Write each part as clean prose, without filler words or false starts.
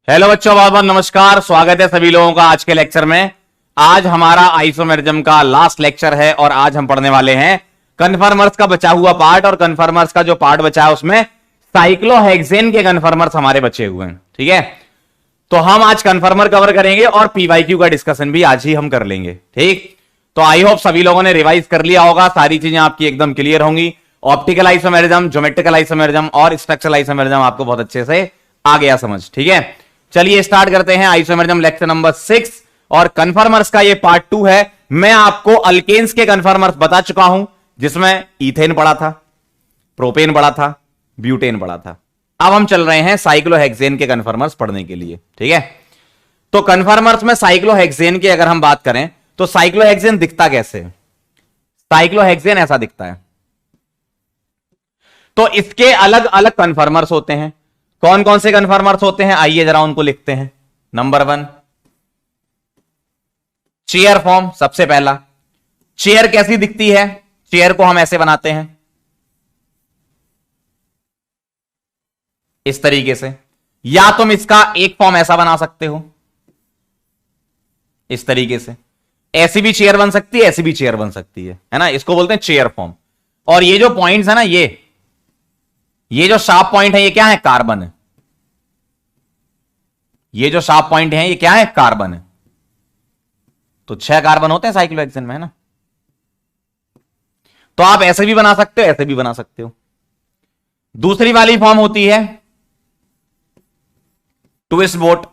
Hello बच्चों, बहुत बहुत नमस्कार। स्वागत है सभी लोगों का आज के लेक्चर में। आज हमारा आइसोमेरिज्म का लास्ट लेक्चर है और आज हम पढ़ने वाले हैं कन्फर्मर्स का बचा हुआ पार्ट। और कन्फर्मर्स का जो पार्ट बचा है उसमें साइक्लोहेक्सेन के कन्फर्मर्स हमारे बचे हुए हैं। ठीक है, तो हम आज कन्फर्मर कवर करेंगे और पीवाईक्यू का डिस्कशन भी आज ही हम कर लेंगे। ठीक, तो आई होप सभी लोगों ने रिवाइज कर लिया होगा, सारी चीजें आपकी एकदम क्लियर होंगी। ऑप्टिकल आइसोमेरिज्म, ज्योमेट्रिकल आइसोमेरिज्म और स्ट्रक्चरल आइसोमेरिज्म आपको बहुत अच्छे से आ गया समझ। ठीक है, चलिए स्टार्ट करते हैं आइसोमेरिज्म लेक्चर नंबर 6 और कन्फर्मर्स का ये पार्ट 2 है। मैं आपको अल्केन्स के कन्फर्मर्स बता चुका हूं, जिसमें इथेन पड़ा था, प्रोपेन पड़ा था, ब्यूटेन पड़ा था। अब हम चल रहे हैं साइक्लोहेक्सेन के कन्फर्मर्स पढ़ने के लिए। ठीक है, तो कन्फर्मर्स में साइक्लोहेक्सेन की अगर हम बात करें तो साइक्लोहेक्सेन दिखता कैसे है? साइक्लोहेक्सेन ऐसा दिखता है। तो इसके अलग अलग कन्फर्मर्स होते हैं। कौन कौन से कन्फर्मर्स होते हैं, आइए जरा उनको लिखते हैं। Number 1, chair form. सबसे पहला, चेयर कैसी दिखती है? चेयर को हम ऐसे बनाते हैं, इस तरीके से। या तुम इसका एक फॉर्म ऐसा बना सकते हो, इस तरीके से। ऐसी भी चेयर बन सकती है, ऐसी भी चेयर बन सकती है ना। इसको बोलते हैं चेयर फॉर्म। और ये जो पॉइंट्स है ना, ये जो शार्प पॉइंट है, ये क्या है? कार्बन है। ये जो शार्प पॉइंट है, ये क्या है? कार्बन है। तो 6 कार्बन होते हैं साइक्लोहेक्सेन में, है ना। तो आप ऐसे भी बना सकते हो, ऐसे भी बना सकते हो। दूसरी वाली फॉर्म होती है ट्विस्ट बोट।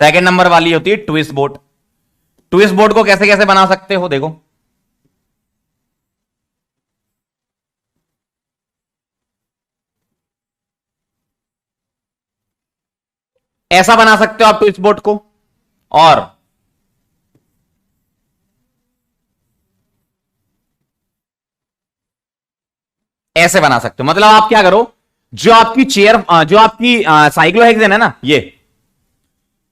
सेकंड नंबर वाली होती है ट्विस्ट बोट। ट्विस्ट बोट को कैसे कैसे बना सकते हो, देखो। ऐसा बना सकते हो आप ट्विस्ट बोट को, और ऐसे बना सकते हो। मतलब आप क्या करो, जो आपकी चेयर, जो आपकी साइक्लोहेक्सेन है ना, ये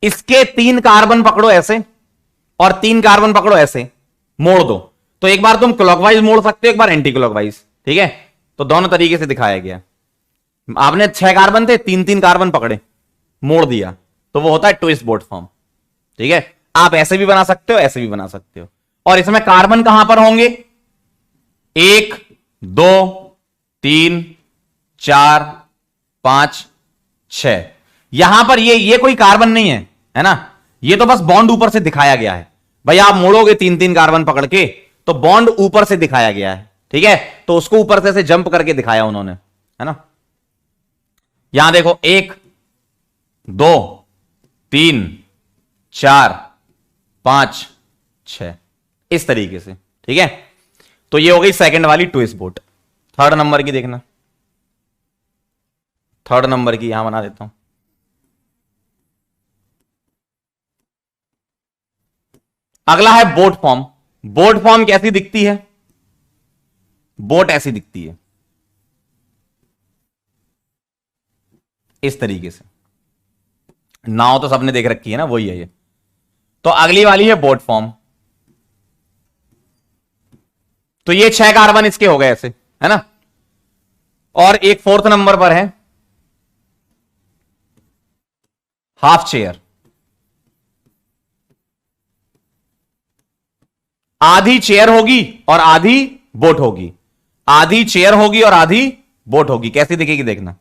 इसके 3 कार्बन पकड़ो ऐसे, और 3 कार्बन पकड़ो ऐसे, मोड़ दो। तो एक बार तुम क्लॉकवाइज मोड़ सकते हो, एक बार एंटी क्लॉकवाइज। ठीक है, तो दोनों तरीके से दिखाया गया। आपने 6 कार्बन थे, 3-3 कार्बन पकड़े, मोड़ दिया, तो वो होता है ट्विस्ट बोट फॉर्म। ठीक है, आप ऐसे भी बना सकते हो, ऐसे भी बना सकते हो। और इसमें कार्बन कहां पर होंगे? 1 2 3 4 5 6। यहां पर ये कोई कार्बन नहीं है ना। ये तो बस बॉन्ड ऊपर से दिखाया गया है। भाई आप मोड़ोगे 3-3 कार्बन पकड़ के, तो बॉन्ड ऊपर से दिखाया गया है। ठीक है, तो उसको ऊपर से जंप करके दिखाया उन्होंने, है ना। यहां देखो, 1 2 3 4 5 6, इस तरीके से। ठीक है, तो ये हो गई सेकंड वाली ट्विस्ट बोट। थर्ड नंबर की देखना, थर्ड नंबर की यहां बना देता हूं। अगला है बोट फॉर्म। बोट फॉर्म कैसी दिखती है? बोट ऐसी दिखती है, इस तरीके से। नाव तो सबने देख रखी है ना, वही है ये। तो अगली वाली है बोट फॉर्म। तो ये 6 कार्बन इसके हो गए ऐसे, है ना। और एक 4th नंबर पर है हाफ चेयर। आधी चेयर होगी और आधी बोट होगी। आधी चेयर होगी और आधी बोट होगी। कैसी दिखेगी देखना,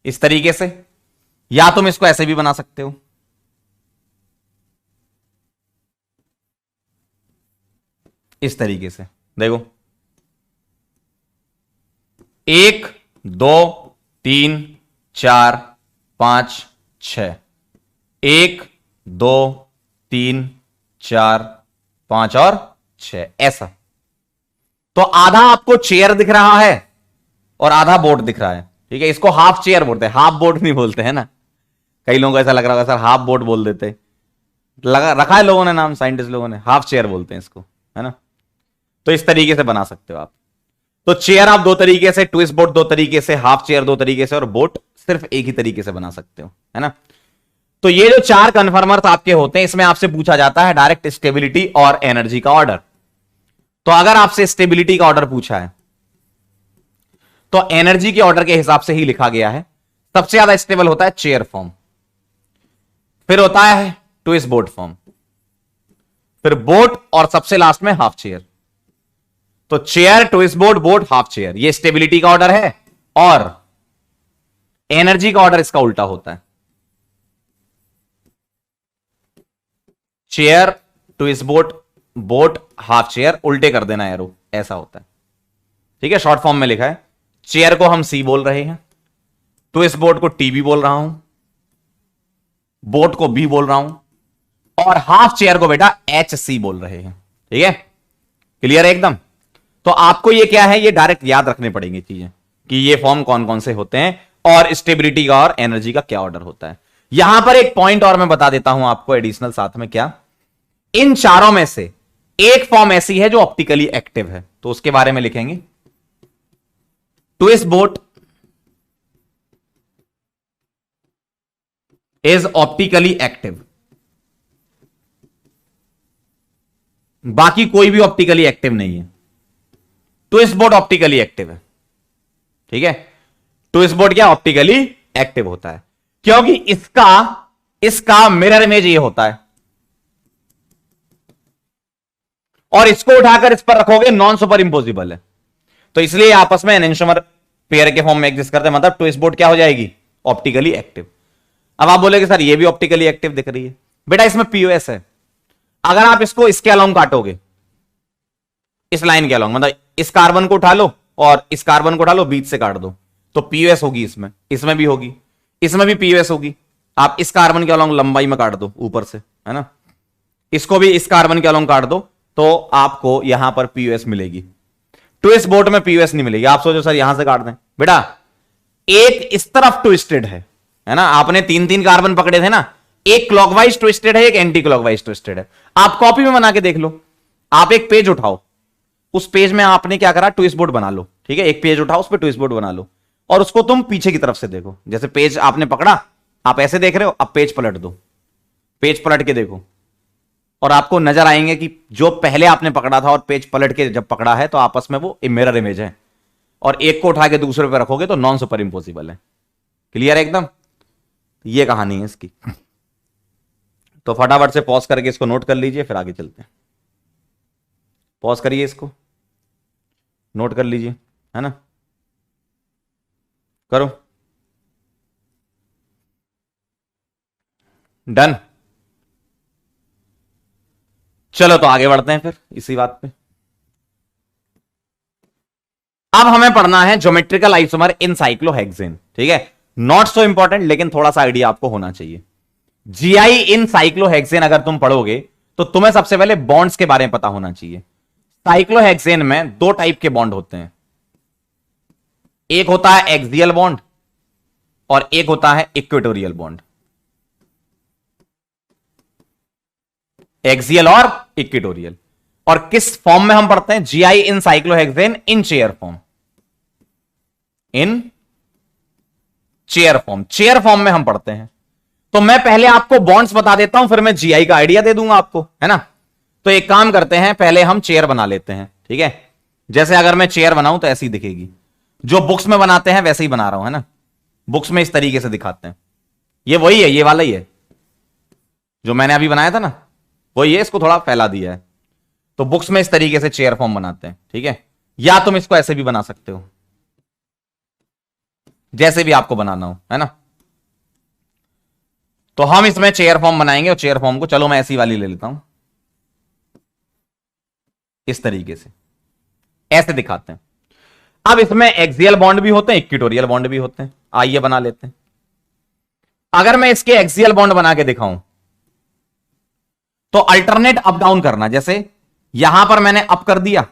इस तरीके से। या तुम इसको ऐसे भी बना सकते हो, इस तरीके से। देखो, 1 2 3 4 5 6, 1 2 3 4 5 और 6, ऐसा। तो आधा आपको चेयर दिख रहा है और आधा बोट दिख रहा है। ठीक है, इसको हाफ चेयर बोलते हैं, हाफ बोट नहीं बोलते, है ना। कई लोगों को ऐसा लग रहा होगा सर हाफ बोट बोल देते, लगा रखा है लोगों ने नाम, साइंटिस्ट लोगों ने, हाफ चेयर बोलते हैं इसको, है ना। तो इस तरीके से बना सकते हो आप। तो चेयर आप 2 तरीके से, ट्विस्ट बोट 2 तरीके से, हाफ चेयर 2 तरीके से, और बोट सिर्फ एक ही तरीके से बना सकते हो, है ना। तो ये जो 4 कन्फर्मर्स आपके होते हैं, इसमें आपसे पूछा जाता है डायरेक्ट स्टेबिलिटी और एनर्जी का ऑर्डर। तो अगर आपसे स्टेबिलिटी का ऑर्डर पूछा है तो एनर्जी के ऑर्डर के हिसाब से ही लिखा गया है। सबसे ज्यादा स्टेबल होता है चेयर फॉर्म, फिर होता है ट्विस्ट बोट फॉर्म, फिर बोट, और सबसे लास्ट में हाफ चेयर। तो chair, twist boat, boat, half chair, ये स्टेबिलिटी का ऑर्डर है, और एनर्जी का ऑर्डर इसका उल्टा होता है। Chair, twist boat, boat, half chair, उल्टे कर देना एरो, ऐसा होता है। ठीक है, शॉर्ट फॉर्म में लिखा है। चेयर को हम सी बोल रहे हैं, ट्विस्ट बोट को टी भी बोल रहा हूं, बोट को बी बोल रहा हूं, और हाफ चेयर को बेटा एच सी बोल रहे हैं। ठीक है, क्लियर है एकदम। तो आपको ये क्या है, ये डायरेक्ट याद रखने पड़ेंगी चीजें कि ये फॉर्म कौन कौन से होते हैं, और स्टेबिलिटी का और एनर्जी का क्या ऑर्डर होता है। यहां पर एक पॉइंट और मैं बता देता हूं आपको एडिशनल साथ में, क्या इन चारों में से एक फॉर्म ऐसी है जो ऑप्टिकली एक्टिव है, तो उसके बारे में लिखेंगे। Twist boat is optically active, बाकी कोई भी ऑप्टिकली एक्टिव नहीं है। ट्विस्ट बोट ऑप्टिकली एक्टिव है। ठीक है, ट्विस्ट बोट क्या ऑप्टिकली एक्टिव होता है, क्योंकि इसका मिरर इमेज ये होता है, और इसको उठाकर इस पर रखोगे नॉन सुपर इंपोजिबल है, तो इसलिए आपस में एनेंटियोमर पेयर के फॉर्म में एग्जिस्ट करते हैं। मतलब ट्विस्ट बोट क्या हो जाएगी, ऑप्टिकली एक्टिव। अब आप बोलेगे सर ये भी ऑप्टिकली एक्टिव दिख रही है, बेटा इसमें पीओएस है। अगर आप इसको इसके अलोंग काटोगे, इस लाइन के अलोंग, मतलब इस कार्बन को उठा लो और इस कार्बन को उठा लो, बीच से काट दो, तो पीओएस होगी इसमें, इसमें भी होगी, इसमें भी पीओएस होगी। आप इस कार्बन के अलोंग लंबाई में काट दो ऊपर से, है ना, इसको भी इस कार्बन के अलोंग काट दो, तो आपको यहां पर पीओएस मिलेगी। ट्विस्ट बोट में पीओएस नहीं मिलेगी। आप सोचो सर यहां से काट दें, बेटा एक इस तरफ ट्विस्टेड है ना, आपने तीन तीन कार्बन पकड़े थे ना, एक क्लॉकवाइज ट्विस्टेड है, एक एंटी क्लॉकवाइज ट्विस्टेड है। आप कॉपी में बना के देख लो, आप एक पेज उठाओ, उस पेज में आपने क्या करा, ट्विस्ट बोट बना लो। ठीक है, एक पेज उठाओ, उस पर ट्विस्ट बोट बना लो, और उसको तुम पीछे की तरफ से देखो। जैसे पेज आपने पकड़ा, आप ऐसे देख रहे हो, अब पेज पलट दो, पेज पलट के देखो, और आपको नजर आएंगे कि जो पहले आपने पकड़ा था और पेज पलट के जब पकड़ा है, तो आपस में वो मिरर इमेज है, और एक को उठा के दूसरे पे रखोगे तो नॉन सुपर इंपोसिबल है। क्लियर है एकदम, ये कहानी है इसकी। तो फटाफट से पॉज करके इसको नोट कर लीजिए, फिर आगे चलते हैं। पॉज करिए, इसको नोट कर लीजिए, है ना, करो, डन। चलो तो आगे बढ़ते हैं फिर इसी बात पे। अब हमें पढ़ना है ज्योमेट्रिकल आइसोमर इन साइक्लोहेक्सेन। ठीक है, नॉट सो इंपॉर्टेंट, लेकिन थोड़ा सा आइडिया आपको होना चाहिए। जीआई इन साइक्लोहेक्सेन अगर तुम पढ़ोगे तो तुम्हें सबसे पहले बॉन्ड्स के बारे में पता होना चाहिए। साइक्लोहेक्सेन में दो टाइप के बॉन्ड होते हैं, एक होता है एक्सियल बॉन्ड और एक होता है इक्वेटोरियल बॉन्ड। एक्सियल और इक्वेटोरियल। और किस फॉर्म में हम पढ़ते हैं, जीआई इन साइक्लोहेक्सेन इन चेयर फॉर्म, इन चेयर फॉर्म, चेयर फॉर्म में हम पढ़ते हैं। तो मैं पहले आपको बॉन्ड्स बता देता हूं, फिर मैं जीआई का आइडिया दे दूंगा आपको, है ना। तो एक काम करते हैं, पहले हम चेयर बना लेते हैं। ठीक है, जैसे अगर मैं चेयर बनाऊं तो ऐसी दिखेगी, जो बुक्स में बनाते हैं वैसे ही बना रहा हूं, है ना। बुक्स में इस तरीके से दिखाते हैं, ये वही है, ये वाला ही है जो मैंने अभी बनाया था ना, वही है, इसको थोड़ा फैला दिया है। तो बुक्स में इस तरीके से चेयर फॉर्म बनाते हैं। ठीक है, या तुम इसको ऐसे भी बना सकते हो, जैसे भी आपको बनाना हो, है ना। तो हम इसमें चेयर फॉर्म बनाएंगे, और चेयर फॉर्म को चलो मैं ऐसी वाली ले लेता हूं, इस तरीके से ऐसे दिखाते हैं। अब इसमें एक्सियल बॉन्ड भी होते हैं, इक्वेटोरियल बॉन्ड भी होते हैं। आइए बना लेते हैं। अगर मैं इसके एक्सियल बॉन्ड बना के दिखाऊं तो अल्टरनेट अप डाउन करना, जैसे यहां पर मैंने अप कर दिया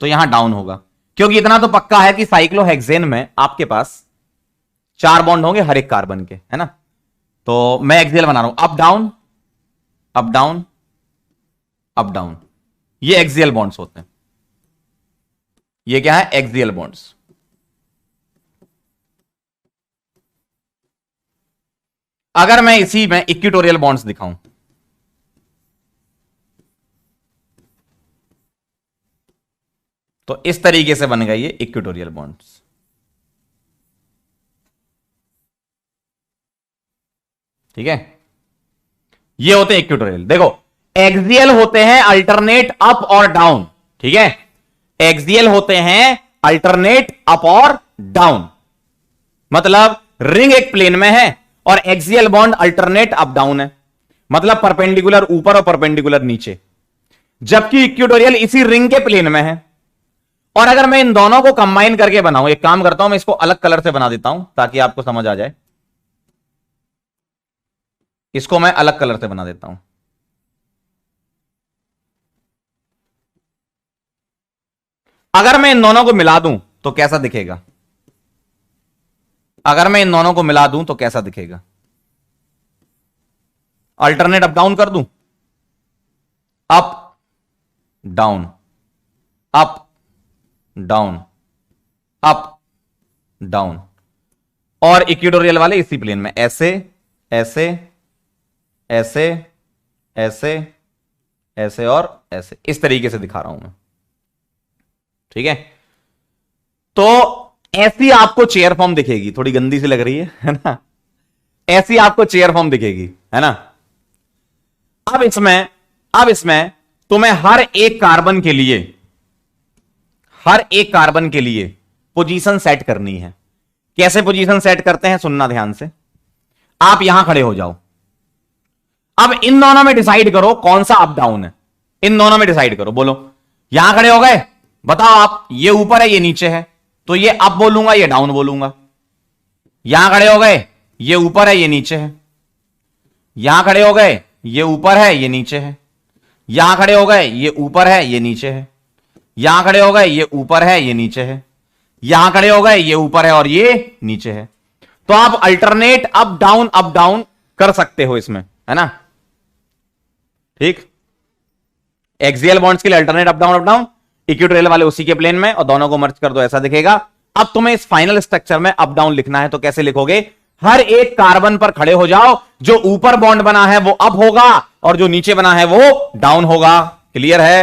तो यहां डाउन होगा, क्योंकि इतना तो पक्का है कि साइक्लोहेक्सेन में आपके पास 4 बॉन्ड होंगे हर एक कार्बन के, है ना। तो मैं एक्सियल बना रहा हूं, up down up down up down, ये एक्सियल बॉन्ड्स होते हैं। ये क्या है, एक्सियल बॉन्ड्स। अगर मैं इसी में इक्वेटोरियल बॉन्ड्स दिखाऊं, तो इस तरीके से बन गए ये इक्वेटोरियल बॉन्ड्स। ठीक है, ये होते हैं इक्वेटोरियल। देखो, एक्सियल होते हैं अल्टरनेट अप और डाउन। ठीक है, एक्सियल होते हैं अल्टरनेट अप और डाउन, मतलब रिंग एक प्लेन में है और axial bond alternate up down है, मतलब परपेंडिकुलर ऊपर और परपेंडिकुलर नीचे। जबकि इक्वेटोरियल इसी रिंग के प्लेन में है। और अगर मैं इन दोनों को कंबाइन करके बनाऊं, एक काम करता हूं, मैं इसको अलग कलर से बना देता हूं ताकि आपको समझ आ जाए। इसको मैं अलग कलर से बना देता हूं। अगर मैं इन दोनों को मिला दूं तो कैसा दिखेगा? अगर मैं इन दोनों को मिला दूं तो कैसा दिखेगा? अल्टरनेट अप डाउन कर दूं, up down, up down, up down, और इक्वेटोरियल वाले इसी प्लेन में ऐसे ऐसे ऐसे ऐसे ऐसे और ऐसे, इस तरीके से दिखा रहा हूं मैं। ठीक है, तो ऐसी आपको चेयर फॉर्म दिखेगी, थोड़ी गंदी सी लग रही है ना? ऐसी आपको चेयर फॉर्म दिखेगी, है ना? अब इसमें तुम्हें हर एक कार्बन के लिए, हर एक कार्बन के लिए पोजीशन सेट करनी है। कैसे पोजीशन सेट करते हैं, सुनना ध्यान से। आप यहां खड़े हो जाओ, अब इन दोनों में डिसाइड करो कौन सा अप डाउन है। इन दोनों में डिसाइड करो, बोलो। यहां खड़े हो गए, बताओ आप, ये ऊपर है ये नीचे है, तो ये अप बोलूंगा ये डाउन बोलूंगा। यहां खड़े हो गए, ये ऊपर है ये नीचे है। यहां खड़े हो गए, ये ऊपर है ये नीचे है। यहां खड़े हो गए, ये ऊपर है ये नीचे है। यहां खड़े हो गए, ये ऊपर है ये नीचे है। यहां खड़े हो गए, ये ऊपर है और ये नीचे है। तो आप अल्टरनेट अप डाउन कर सकते हो इसमें, है ना? ठीक, एक्सियल बॉन्ड्स के लिए अल्टरनेट अप डाउन, इक्वेटोरियल वाले उसी के प्लेन में, और दोनों को मर्ज कर दो, ऐसा दिखेगा। अब तुम्हें इस फाइनल स्ट्रक्चर में अप डाउन लिखना है, तो कैसे लिखोगे? हर एक कार्बन पर खड़े हो जाओ, जो ऊपर बॉन्ड बना है वो अप होगा और जो नीचे बना है वो डाउन होगा। क्लियर है?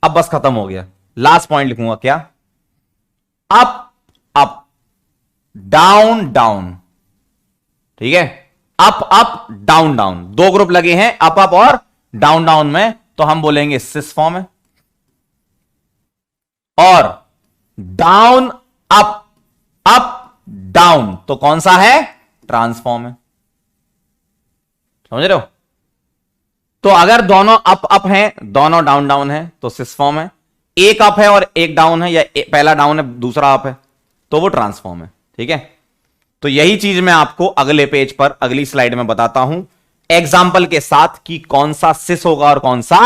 अब बस खत्म हो गया। लास्ट पॉइंट लिखूंगा, क्या? Up up, down down. ठीक है, अप अप डाउन डाउन, दो ग्रुप लगे हैं अप अप और डाउन डाउन में, तो हम बोलेंगे सिस फॉर्म है। और डाउन अप, अप डाउन, तो कौन सा है? ट्रांसफॉर्म है। समझ रहे हो? तो अगर दोनों अप अप हैं, दोनों डाउन डाउन है, तो सिस फॉर्म है। एक अप है और एक डाउन है, या पहला डाउन है दूसरा अप है, तो वो ट्रांसफॉर्म है। ठीक है, तो यही चीज मैं आपको अगले पेज पर अगली स्लाइड में बताता हूं एग्जाम्पल के साथ कि कौन सा सिस होगा और कौन सा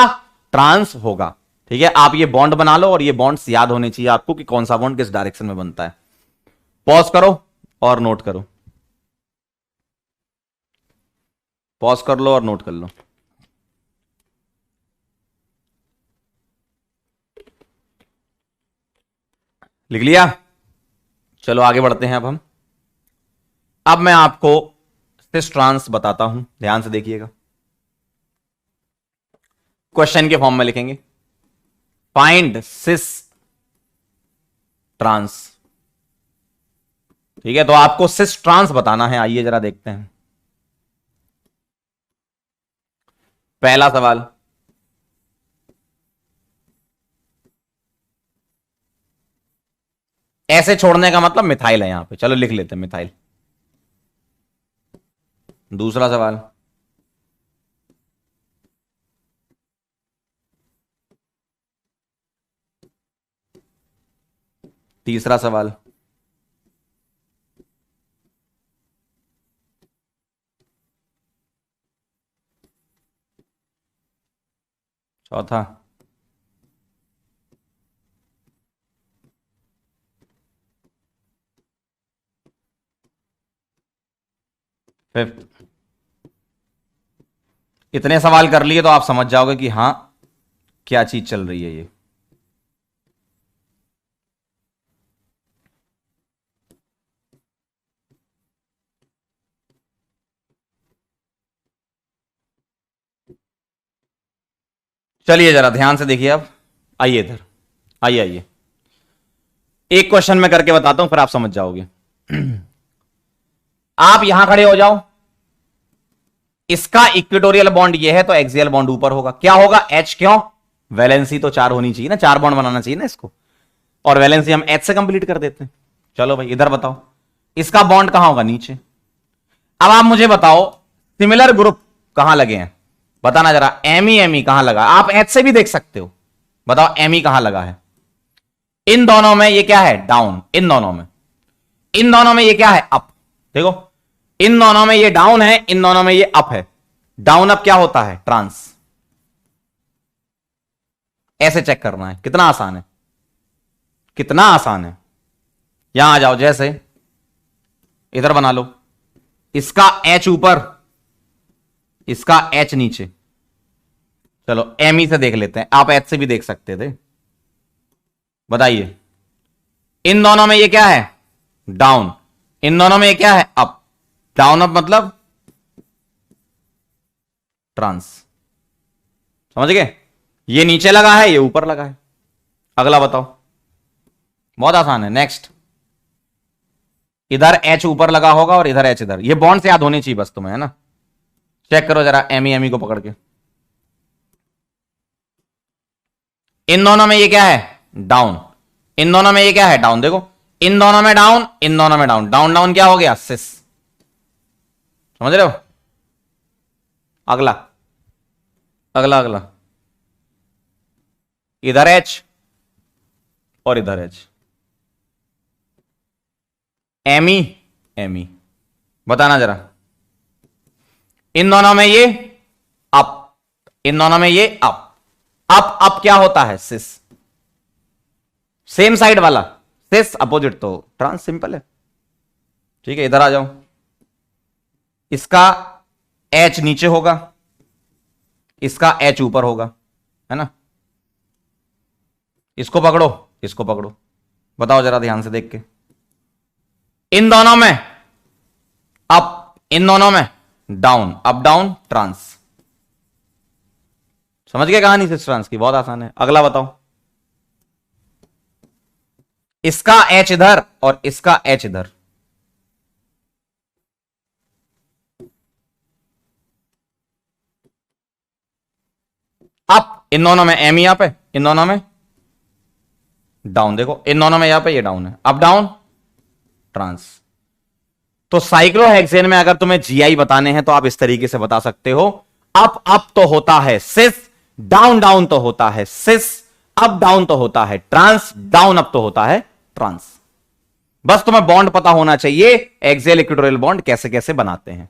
ट्रांस होगा। ठीक है, आप ये बॉन्ड बना लो और ये बॉन्ड्स याद होने चाहिए आपको कि कौन सा बॉन्ड किस डायरेक्शन में बनता है। पॉज करो और नोट करो, पॉज कर लो और नोट कर लो। लिख लिया? चलो आगे बढ़ते हैं। अब मैं आपको सिस ट्रांस बताता हूं, ध्यान से देखिएगा। क्वेश्चन के फॉर्म में लिखेंगे, फाइंड सिस ट्रांस। ठीक है, तो आपको सिस ट्रांस बताना है। आइए जरा देखते हैं। पहला सवाल, ऐसे छोड़ने का मतलब मिथाइल है यहां पे, चलो लिख लेते हैं मिथाइल। दूसरा सवाल, तीसरा सवाल, चौथा, फिफ्थ। इतने सवाल कर लिए तो आप समझ जाओगे कि हां क्या चीज चल रही है ये। चलिए जरा ध्यान से देखिए। अब आइए इधर, आइए आइए, एक क्वेश्चन मैं करके बताता हूं, फिर आप समझ जाओगे। आप यहां खड़े हो जाओ, इसका इक्वेटोरियल बॉन्ड ये है तो एक्सियल बॉन्ड ऊपर होगा। क्या होगा? H। क्यों? वैलेंसी तो 4 होनी चाहिए ना, 4 बॉन्ड बनाना चाहिए ना इसको, और वैलेंसी हम H से कंप्लीट कर देते हैं। चलो भाई इधर बताओ, इसका बॉन्ड कहां होगा? नीचे। अब आप मुझे बताओ सिमिलर ग्रुप कहां लगे हैं, बताना जरा। एमी कहां लगा? आप H से भी देख सकते हो, बताओ एमी कहां लगा है? इन दोनों में ये क्या है? डाउन। इन दोनों में ये क्या है? अप। देखो, इन दोनों में ये डाउन है, इन दोनों में ये अप है। डाउन अप क्या होता है? ट्रांस। ऐसे चेक करना है, कितना आसान है, कितना आसान है। यहां आ जाओ, जैसे इधर बना लो, इसका H ऊपर, इसका H नीचे। चलो एमी से देख लेते हैं, आप H से भी देख सकते थे। बताइए, इन दोनों में ये क्या है? डाउन। इन दोनों में ये क्या है? अप। डाउन अप मतलब ट्रांस। समझ गए? ये नीचे लगा है, ये ऊपर लगा है। अगला बताओ, बहुत आसान है। नेक्स्ट, इधर H ऊपर लगा होगा और इधर H इधर। ये बॉन्ड से याद होनी चाहिए बस तुम्हें, है ना। चेक करो जरा एमी को पकड़ के। इन दोनों में ये क्या है? डाउन। इन दोनों में ये क्या है? डाउन। देखो, इन दोनों में डाउन, इन दोनों में डाउन। डाउन डाउन क्या हो गया? सिस। समझ रहे हो? अगला अगला अगला, इधर H और इधर H। एमी बताना जरा, इन दोनों में ये अप, इन दोनों में ये अप। अप क्या होता है? सिस। सेम साइड वाला सिस, अपोजिट तो ट्रांस। सिंपल है। ठीक है, इधर आ जाओ, इसका H नीचे होगा, इसका H ऊपर होगा, है ना। इसको पकड़ो, इसको पकड़ो, बताओ जरा ध्यान से देख के। इन दोनों में अप, इन दोनों में डाउन। Up down trans. समझ गए कहानी सिस ट्रांस की? बहुत आसान है। अगला बताओ, इसका H इधर और इसका H इधर। अप, इन दोनों में एम यहां पे, इन दोनों में डाउन। देखो, इन दोनों में यहां पे ये डाउन है। Up down trans. तो साइक्लोहेक्सेन में अगर तुम्हें जीआई बताने हैं तो आप इस तरीके से बता सकते हो। अप अप तो होता है सिस, डाउन डाउन तो होता है सिस, अप डाउन तो होता है ट्रांस, डाउन अप तो होता है ट्रांस। बस तुम्हें बॉन्ड पता होना चाहिए, एक्सियल इक्वेटोरियल बॉन्ड कैसे कैसे बनाते हैं।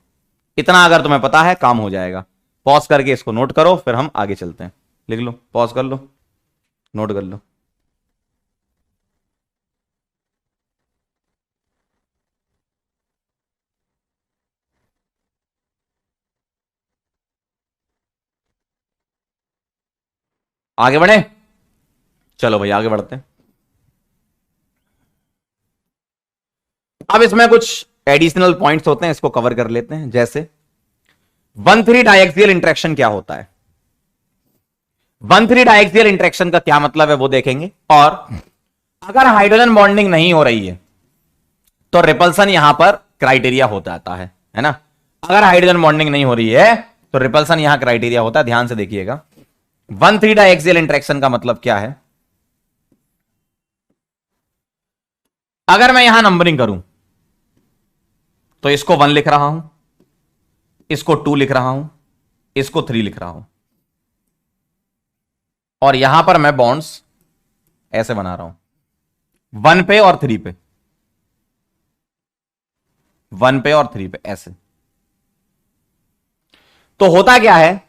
इतना अगर तुम्हें पता है काम हो जाएगा। पॉज करके इसको नोट करो, फिर हम आगे चलते हैं। लिख लो, पॉज कर लो, नोट कर लो। आगे बढ़े, चलो भाई आगे बढ़ते हैं। अब इसमें कुछ एडिशनल पॉइंट्स होते हैं, इसको कवर कर लेते हैं। जैसे 1,3 डायएक्सियल इंटरेक्शन क्या होता है, 1,3 डायएक्सियल इंटरेक्शन का क्या मतलब है वो देखेंगे। और अगर हाइड्रोजन बॉन्डिंग नहीं हो रही है तो रिपल्सन यहां पर क्राइटेरिया हो जाता है ना। अगर हाइड्रोजन बॉन्डिंग नहीं हो रही है तो रिपल्सन यहां क्राइटेरिया होता है। ध्यान से देखिएगा, 1,3 डायएक्सियल इंटरेक्शन का मतलब क्या है। अगर मैं यहां नंबरिंग करूं तो इसको 1 लिख रहा हूं, इसको 2 लिख रहा हूं, इसको 3 लिख रहा हूं, और यहां पर मैं बॉन्ड्स ऐसे बना रहा हूं 1 पे और 3 पे, 1 पे और 3 पे ऐसे। तो होता क्या है,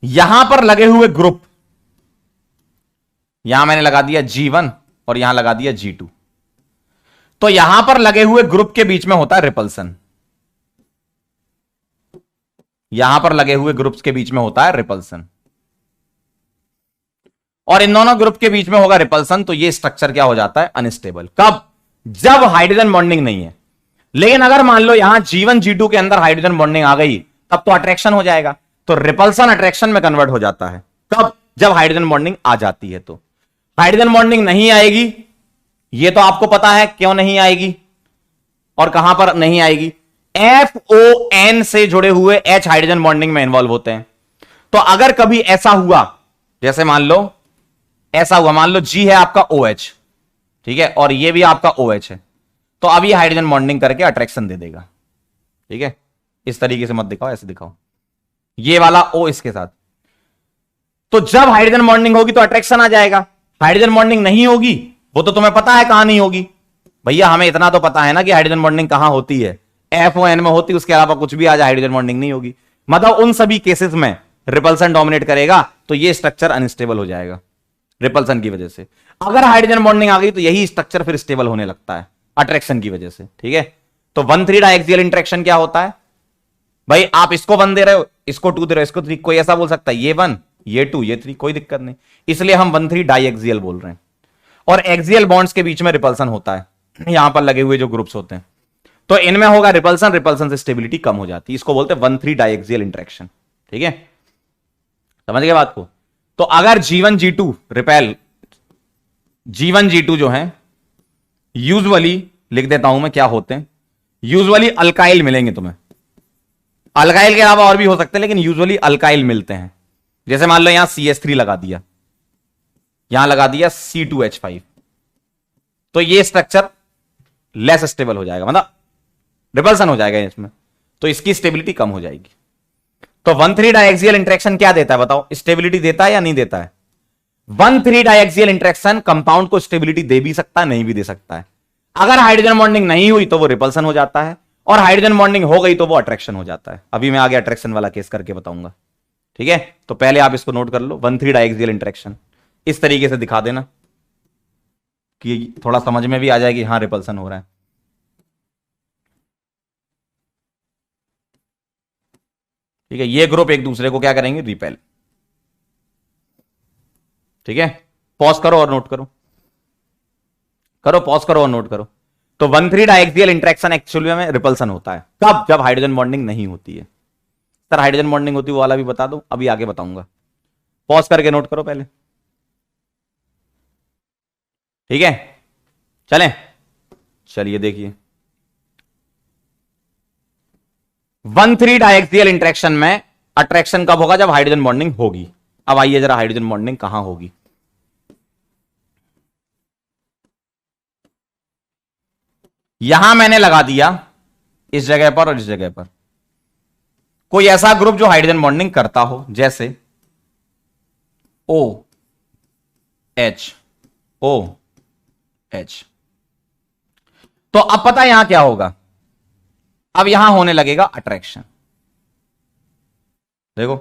यहां पर लगे हुए ग्रुप, यहां मैंने लगा दिया G1 और यहां लगा दिया G2, तो यहां पर लगे हुए ग्रुप के बीच में होता है रिपल्सन। यहां पर लगे हुए ग्रुप्स के बीच में होता है रिपल्सन, और इन दोनों ग्रुप के बीच में होगा रिपल्सन। तो ये स्ट्रक्चर क्या हो जाता है? अनस्टेबल। कब? जब हाइड्रोजन बॉन्डिंग नहीं है। लेकिन अगर मान लो यहां G1 G2 के अंदर हाइड्रोजन बॉन्डिंग आ गई, तब तो अट्रैक्शन हो जाएगा। तो रिपल्सन अट्रैक्शन में कन्वर्ट हो जाता है। कब? जब हाइड्रोजन बॉन्डिंग आ जाती है। तो हाइड्रोजन बॉन्डिंग नहीं आएगी, ये तो आपको पता है क्यों नहीं आएगी और कहां पर नहीं आएगी। FON से जुड़े हुए H हाइड्रोजन बॉन्डिंग में इन्वॉल्व होते हैं। तो अगर कभी ऐसा हुआ, जैसे मान लो ऐसा हुआ, मान लो G है आपका OH, ठीक है, और ये भी आपका OH है, तो अब ये हाइड्रोजन बॉन्डिंग करके अट्रैक्शन दे देगा। ठीक है, इस तरीके से मत दिखाओ, ऐसे दिखाओ, ये वाला O इसके साथ। तो जब हाइड्रोजन बॉन्डिंग होगी तो अट्रैक्शन आ जाएगा, हाइड्रोजन बॉन्डिंग नहीं होगी, वो तो तुम्हें पता है कहां नहीं होगी। भैया हमें इतना तो पता है ना कि हाइड्रोजन बॉन्डिंग कहां होती है, FON में होती, उसके अलावा कुछ भी आ जाए हाइड्रोजन बॉन्डिंग नहीं होगी। मतलब उन सभी केसेस में रिपल्सन डोमिनेट करेगा, तो ये स्ट्रक्चर अनस्टेबल हो जाएगा रिपल्सन की वजह से। अगर हाइड्रोजन बॉन्डिंग आ गई तो यही स्ट्रक्चर फिर स्टेबल होने लगता है अट्रैक्शन की वजह से। ठीक है, तो 1,3 डायएक्सियल इंटरेक्शन क्या होता है भाई, आप इसको 1 दे रहे हो, इसको 2 दे रहे हो, इसको 3, कोई ऐसा बोल सकता है ये 1 ये 2 ये 3, कोई दिक्कत नहीं, इसलिए हम 1,3 डायएक्सियल बोल रहे हैं। और एक्सियल बॉन्ड्स के बीच में रिपल्सन होता है, यहां पर लगे हुए जो ग्रुप्स होते हैं, तो इनमें होगा रिपल्सन, रिपल्सन से स्टेबिलिटी कम हो जाती है, इसको बोलते हैं 1,3 डायएक्सियल इंटरेक्शन। ठीक है, समझ गए बात को। तो अगर G1 G2 repel, G1 G2 जो है यूजुअली, लिख देता हूं मैं क्या होते हैं, यूजुअली अल्काइल मिलेंगे तुम्हें, अल्काइल के अलावा और भी हो सकते हैं लेकिन यूजुअली अल्काइल मिलते हैं। जैसे मान लो यहां CH3 लगा दिया, यहां लगा दिया C2H5, तो ये स्ट्रक्चर लेस स्टेबल हो जाएगा, मतलब रिपल्सन हो जाएगा इसमें, तो इसकी स्टेबिलिटी कम हो जाएगी। तो 1,3 डायएक्सियल इंटरेक्शन क्या देता है बताओ, स्टेबिलिटी देता है या नहीं देता है। 1,3 डायएक्सियल इंटरेक्शन कंपाउंड को स्टेबिलिटी दे भी सकता है, नहीं भी दे सकता है। अगर हाइड्रोजन बॉन्डिंग नहीं हुई तो वो रिपल्सन हो जाता है, और हाइड्रोजन बॉन्डिंग हो गई तो वो अट्रैक्शन हो जाता है। अभी मैं आगे अट्रैक्शन वाला केस करके बताऊंगा। ठीक है, तो पहले आप इसको नोट कर लो, 1,3 डायएक्सियल इंटरेक्शन इस तरीके से दिखा देना कि थोड़ा समझ में भी आ जाएगी, हां रिपल्सन हो रहा है। ठीक है, ये ग्रुप एक दूसरे को क्या करेंगे, रिपेल। ठीक है, पॉज करो और नोट करो, पॉज करो और नोट करो। तो 1,3 डायएक्सियल इंटरेक्शन एक्चुअली में रिपल्सन होता है, कब, जब हाइड्रोजन बॉन्डिंग नहीं होती है। सर हाइड्रोजन बॉन्डिंग होती है वो वाला भी बता दो, अभी आगे बताऊंगा, पॉज करके नोट करो पहले। ठीक है, चलें, चलिए देखिए 1,3 डायएक्सियल इंटरेक्शन में अट्रैक्शन कब होगा, जब हाइड्रोजन बॉन्डिंग होगी। अब आइए जरा हाइड्रोजन बॉन्डिंग कहां होगी। यहां मैंने लगा दिया इस जगह पर और इस जगह पर कोई ऐसा ग्रुप जो हाइड्रोजन बॉन्डिंग करता हो, जैसे OH OH। तो अब पता यहां क्या होगा, अब यहां होने लगेगा अट्रैक्शन। देखो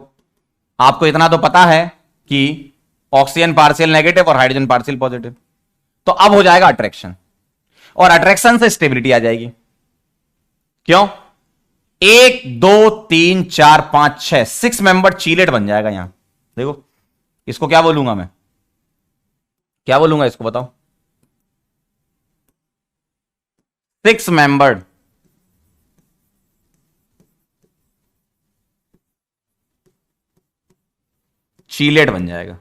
आपको इतना तो पता है कि ऑक्सीजन पार्शियल नेगेटिव और हाइड्रोजन पार्शियल पॉजिटिव, तो अब हो जाएगा अट्रैक्शन, और अट्रैक्शन से स्टेबिलिटी आ जाएगी। क्यों, 1 2 3 4 5 6 6 मेंबर चीलेट बन जाएगा यहां। देखो इसको क्या बोलूंगा मैं, क्या बोलूंगा इसको बताओ, 6 मेंबर्ड चीलेट बन जाएगा।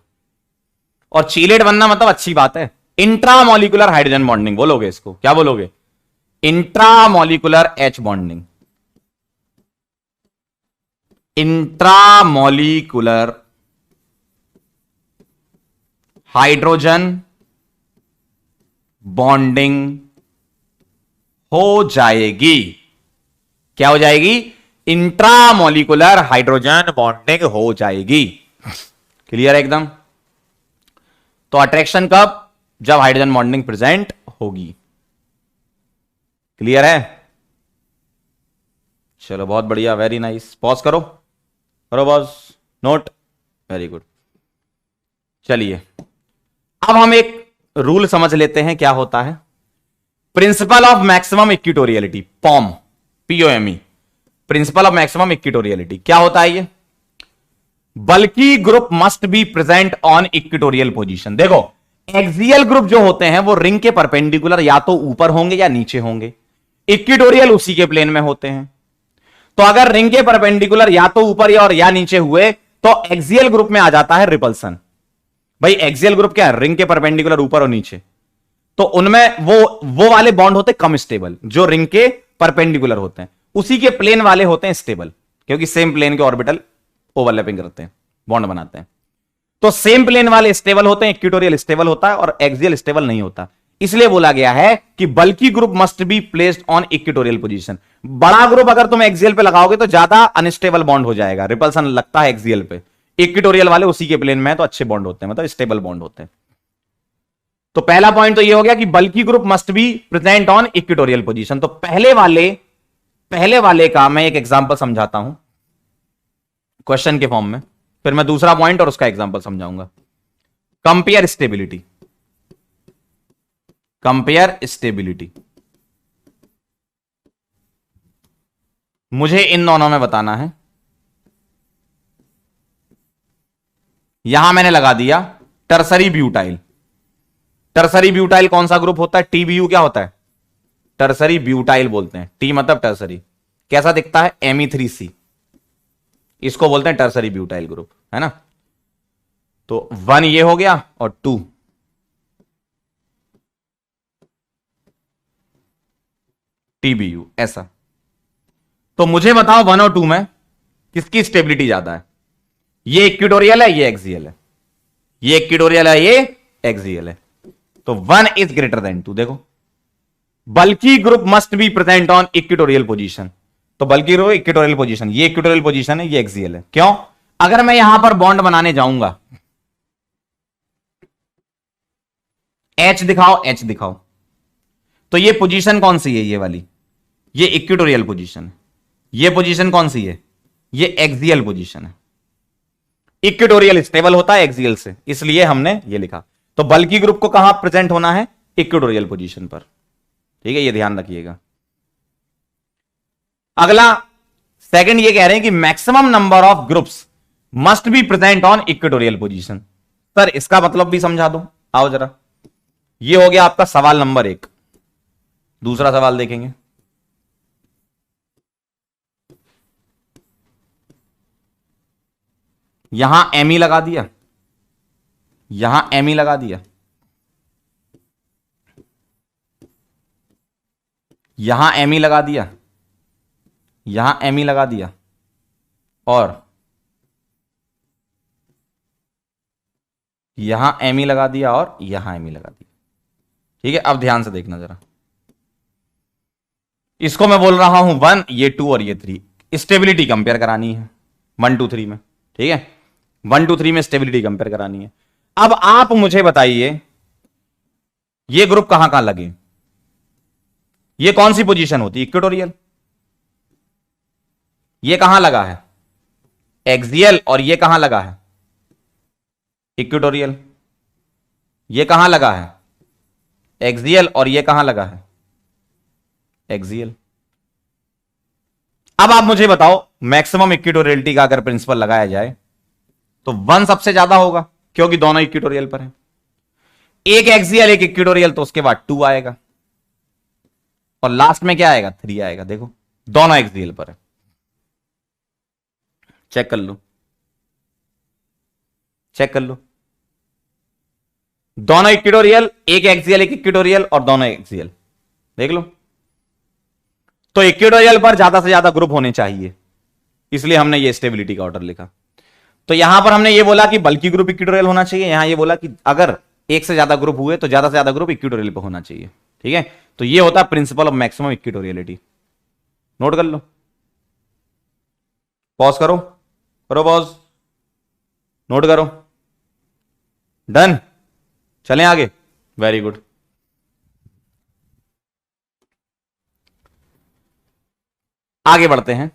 और चीलेट बनना मतलब अच्छी बात है, इंट्रामोलिकुलर हाइड्रोजन बॉन्डिंग बोलोगे इसको, क्या बोलोगे, intramolecular H bonding, intramolecular hydrogen bonding हो जाएगी। क्या हो जाएगी, इंट्रामोलिकुलर हाइड्रोजन बॉन्डिंग हो जाएगी। क्लियर है एकदम। तो अट्रैक्शन कब, जब हाइड्रोजन बॉन्डिंग प्रेजेंट होगी। क्लियर है, चलो बहुत बढ़िया, वेरी नाइस। पॉज करो, करो पॉज, नोट, वेरी गुड। चलिए अब हम एक रूल समझ लेते हैं, क्या होता है principle of maximum equatoriality, POM, POME, principle of maximum equatoriality. क्या होता है ये, bulky group must be present on equatorial position. देखो एक्सियल ग्रुप जो होते हैं वो रिंग के परपेंडिकुलर या तो ऊपर होंगे या नीचे होंगे, इक्विटोरियल उसी के प्लेन में होते हैं। तो अगर रिंग के परपेंडिकुलर या तो ऊपर या नीचे हुए तो एक्सियल ग्रुप में आ जाता है रिपल्सन। भाई एक्सियल ग्रुप क्या है, रिंग के परपेंडिकुलर ऊपर और नीचे, तो उनमें वो वाले बॉन्ड होते कम स्टेबल जो रिंग के परपेंडिकुलर होते हैं, उसी के प्लेन वाले होते हैं स्टेबल, क्योंकि सेम प्लेन के ऑर्बिटल ओवरलैपिंग करते हैं, बॉन्ड बनाते हैं। तो सेम प्लेन वाले स्टेबल होते हैं, इक्वेटोरियल स्टेबल होता है और एक्सियल स्टेबल नहीं होता। इसलिए बोला गया है कि बल्कि group must be placed on equatorial position. बड़ा ग्रुप अगर तुम एक्सियल पे लगाओगे तो ज्यादा अनस्टेबल बॉन्ड हो जाएगा, रिपल्सन लगता है एक्सियल पे। इक्वेटोरियल वाले उसी के प्लेन में है तो अच्छे बॉन्ड होते हैं, मतलब स्टेबल बॉन्ड होते हैं। तो पहला पॉइंट तो ये हो गया कि बल्कि group must be present on equatorial position. तो पहले वाले का मैं एक एग्जांपल समझाता हूं क्वेश्चन के फॉर्म में, फिर मैं दूसरा पॉइंट और उसका एग्जांपल समझाऊंगा। कंपेयर स्टेबिलिटी, कंपेयर स्टेबिलिटी मुझे इन दोनों में बताना है। यहां मैंने लगा दिया टर्सरी ब्यूटाइल। टर्सरी ब्यूटाइल कौन सा ग्रुप होता है, टीबीयू क्या होता है, टर्सरी ब्यूटाइल बोलते हैं, टी मतलब टर्सरी। कैसा दिखता है, Me3C, इसको बोलते हैं टर्सरी ब्यूटाइल ग्रुप, है ना। तो 1 ये हो गया और 2 टीबीयू ऐसा। तो मुझे बताओ 1 और 2 में किसकी स्टेबिलिटी ज्यादा है। ये इक्वेटोरियल है, ये एक्सियल है, ये इक्वेटोरियल है, ये एक्सियल है। तो 1 इज ग्रेटर देन 2। देखो बल्कि group must be present on equatorial position, तो बल्कि ग्रुप इक्वेटोरियल पोजीशन, ये इक्वेटोरियल पोजीशन है, ये एक्सियल है। क्यों, अगर मैं यहां पर बॉन्ड बनाने जाऊंगा, एच दिखाओ, एच दिखाओ, तो ये पोजीशन कौन सी है, ये वाली, ये इक्वेटोरियल पोजीशन है। ये पोजीशन कौन सी है, ये एक्सियल पोजीशन है। इक्वेटोरियल स्टेबल होता है एक्सियल से, इसलिए हमने ये लिखा। तो बल्कि ग्रुप को कहां प्रेजेंट होना है, इक्वेटोरियल पोजीशन पर, ठीक है, ये ध्यान रखिएगा। अगला सेकंड ये कह रहे हैं कि maximum number of groups must be present on equatorial position. Sir इसका मतलब भी समझा दो, आओ जरा। ये हो गया आपका सवाल नंबर 1। दूसरा सवाल देखेंगे। यहां एमी लगा दिया, यहां एमी लगा दिया, यहां एमी लगा दिया, यहां एमी लगा दिया, और यहां एमी लगा दिया, और यहां एमी लगा दिया। ठीक है, अब ध्यान से देखना जरा। इसको मैं बोल रहा हूं 1, ये 2 और ये 3। स्टेबिलिटी कंपेयर करानी है 1 2 3 में, ठीक है, 1 2 3 में स्टेबिलिटी कंपेयर करानी है। अब आप मुझे बताइए ये ग्रुप कहां कहां लगे, ये कौन सी पोजीशन होती है, इक्वेटोरियल। ये कहां लगा है, एक्सियल, और ये कहां लगा है, इक्वेटोरियल। ये कहां लगा है, एक्सियल, और ये कहां लगा है, एक्सियल। अब आप मुझे बताओ मैक्सिमम इक्वेटोरियलिटी का अगर प्रिंसिपल लगाया जाए तो 1 सबसे ज्यादा होगा, क्योंकि दोनों इक्वेटोरियल पर है। एक एक्सियल एक इक्वेटोरियल, तो उसके बाद 2 आएगा, और लास्ट में क्या आएगा, 3 आएगा। देखो दोनों एक्सियल पर है, चेक कर लो, चेक कर लो। दोनों इक्वेटोरियल, एक एक्सियल एक इक्वेटोरियल, और दोनों एक्सियल, देख लो। तो इक्वेटोरियल पर ज्यादा से ज्यादा ग्रुप होने चाहिए, इसलिए हमने ये स्टेबिलिटी का ऑर्डर लिखा। तो यहां पर हमने ये बोला कि बल्कि ग्रुप इक्वेटोरियल होना चाहिए, यहां ये बोला कि अगर एक से ज्यादा ग्रुप हुए तो ज्यादा से ज्यादा ग्रुप इक्वेटोरियल पर होना चाहिए, ठीक है। तो ये होता है प्रिंसिपल ऑफ मैक्सिमम इक्वेटोरियलिटी। नोट कर लो, पॉज करो, करो पॉज, नोट करो, डन, चलें आगे, वेरी गुड। आगे बढ़ते हैं।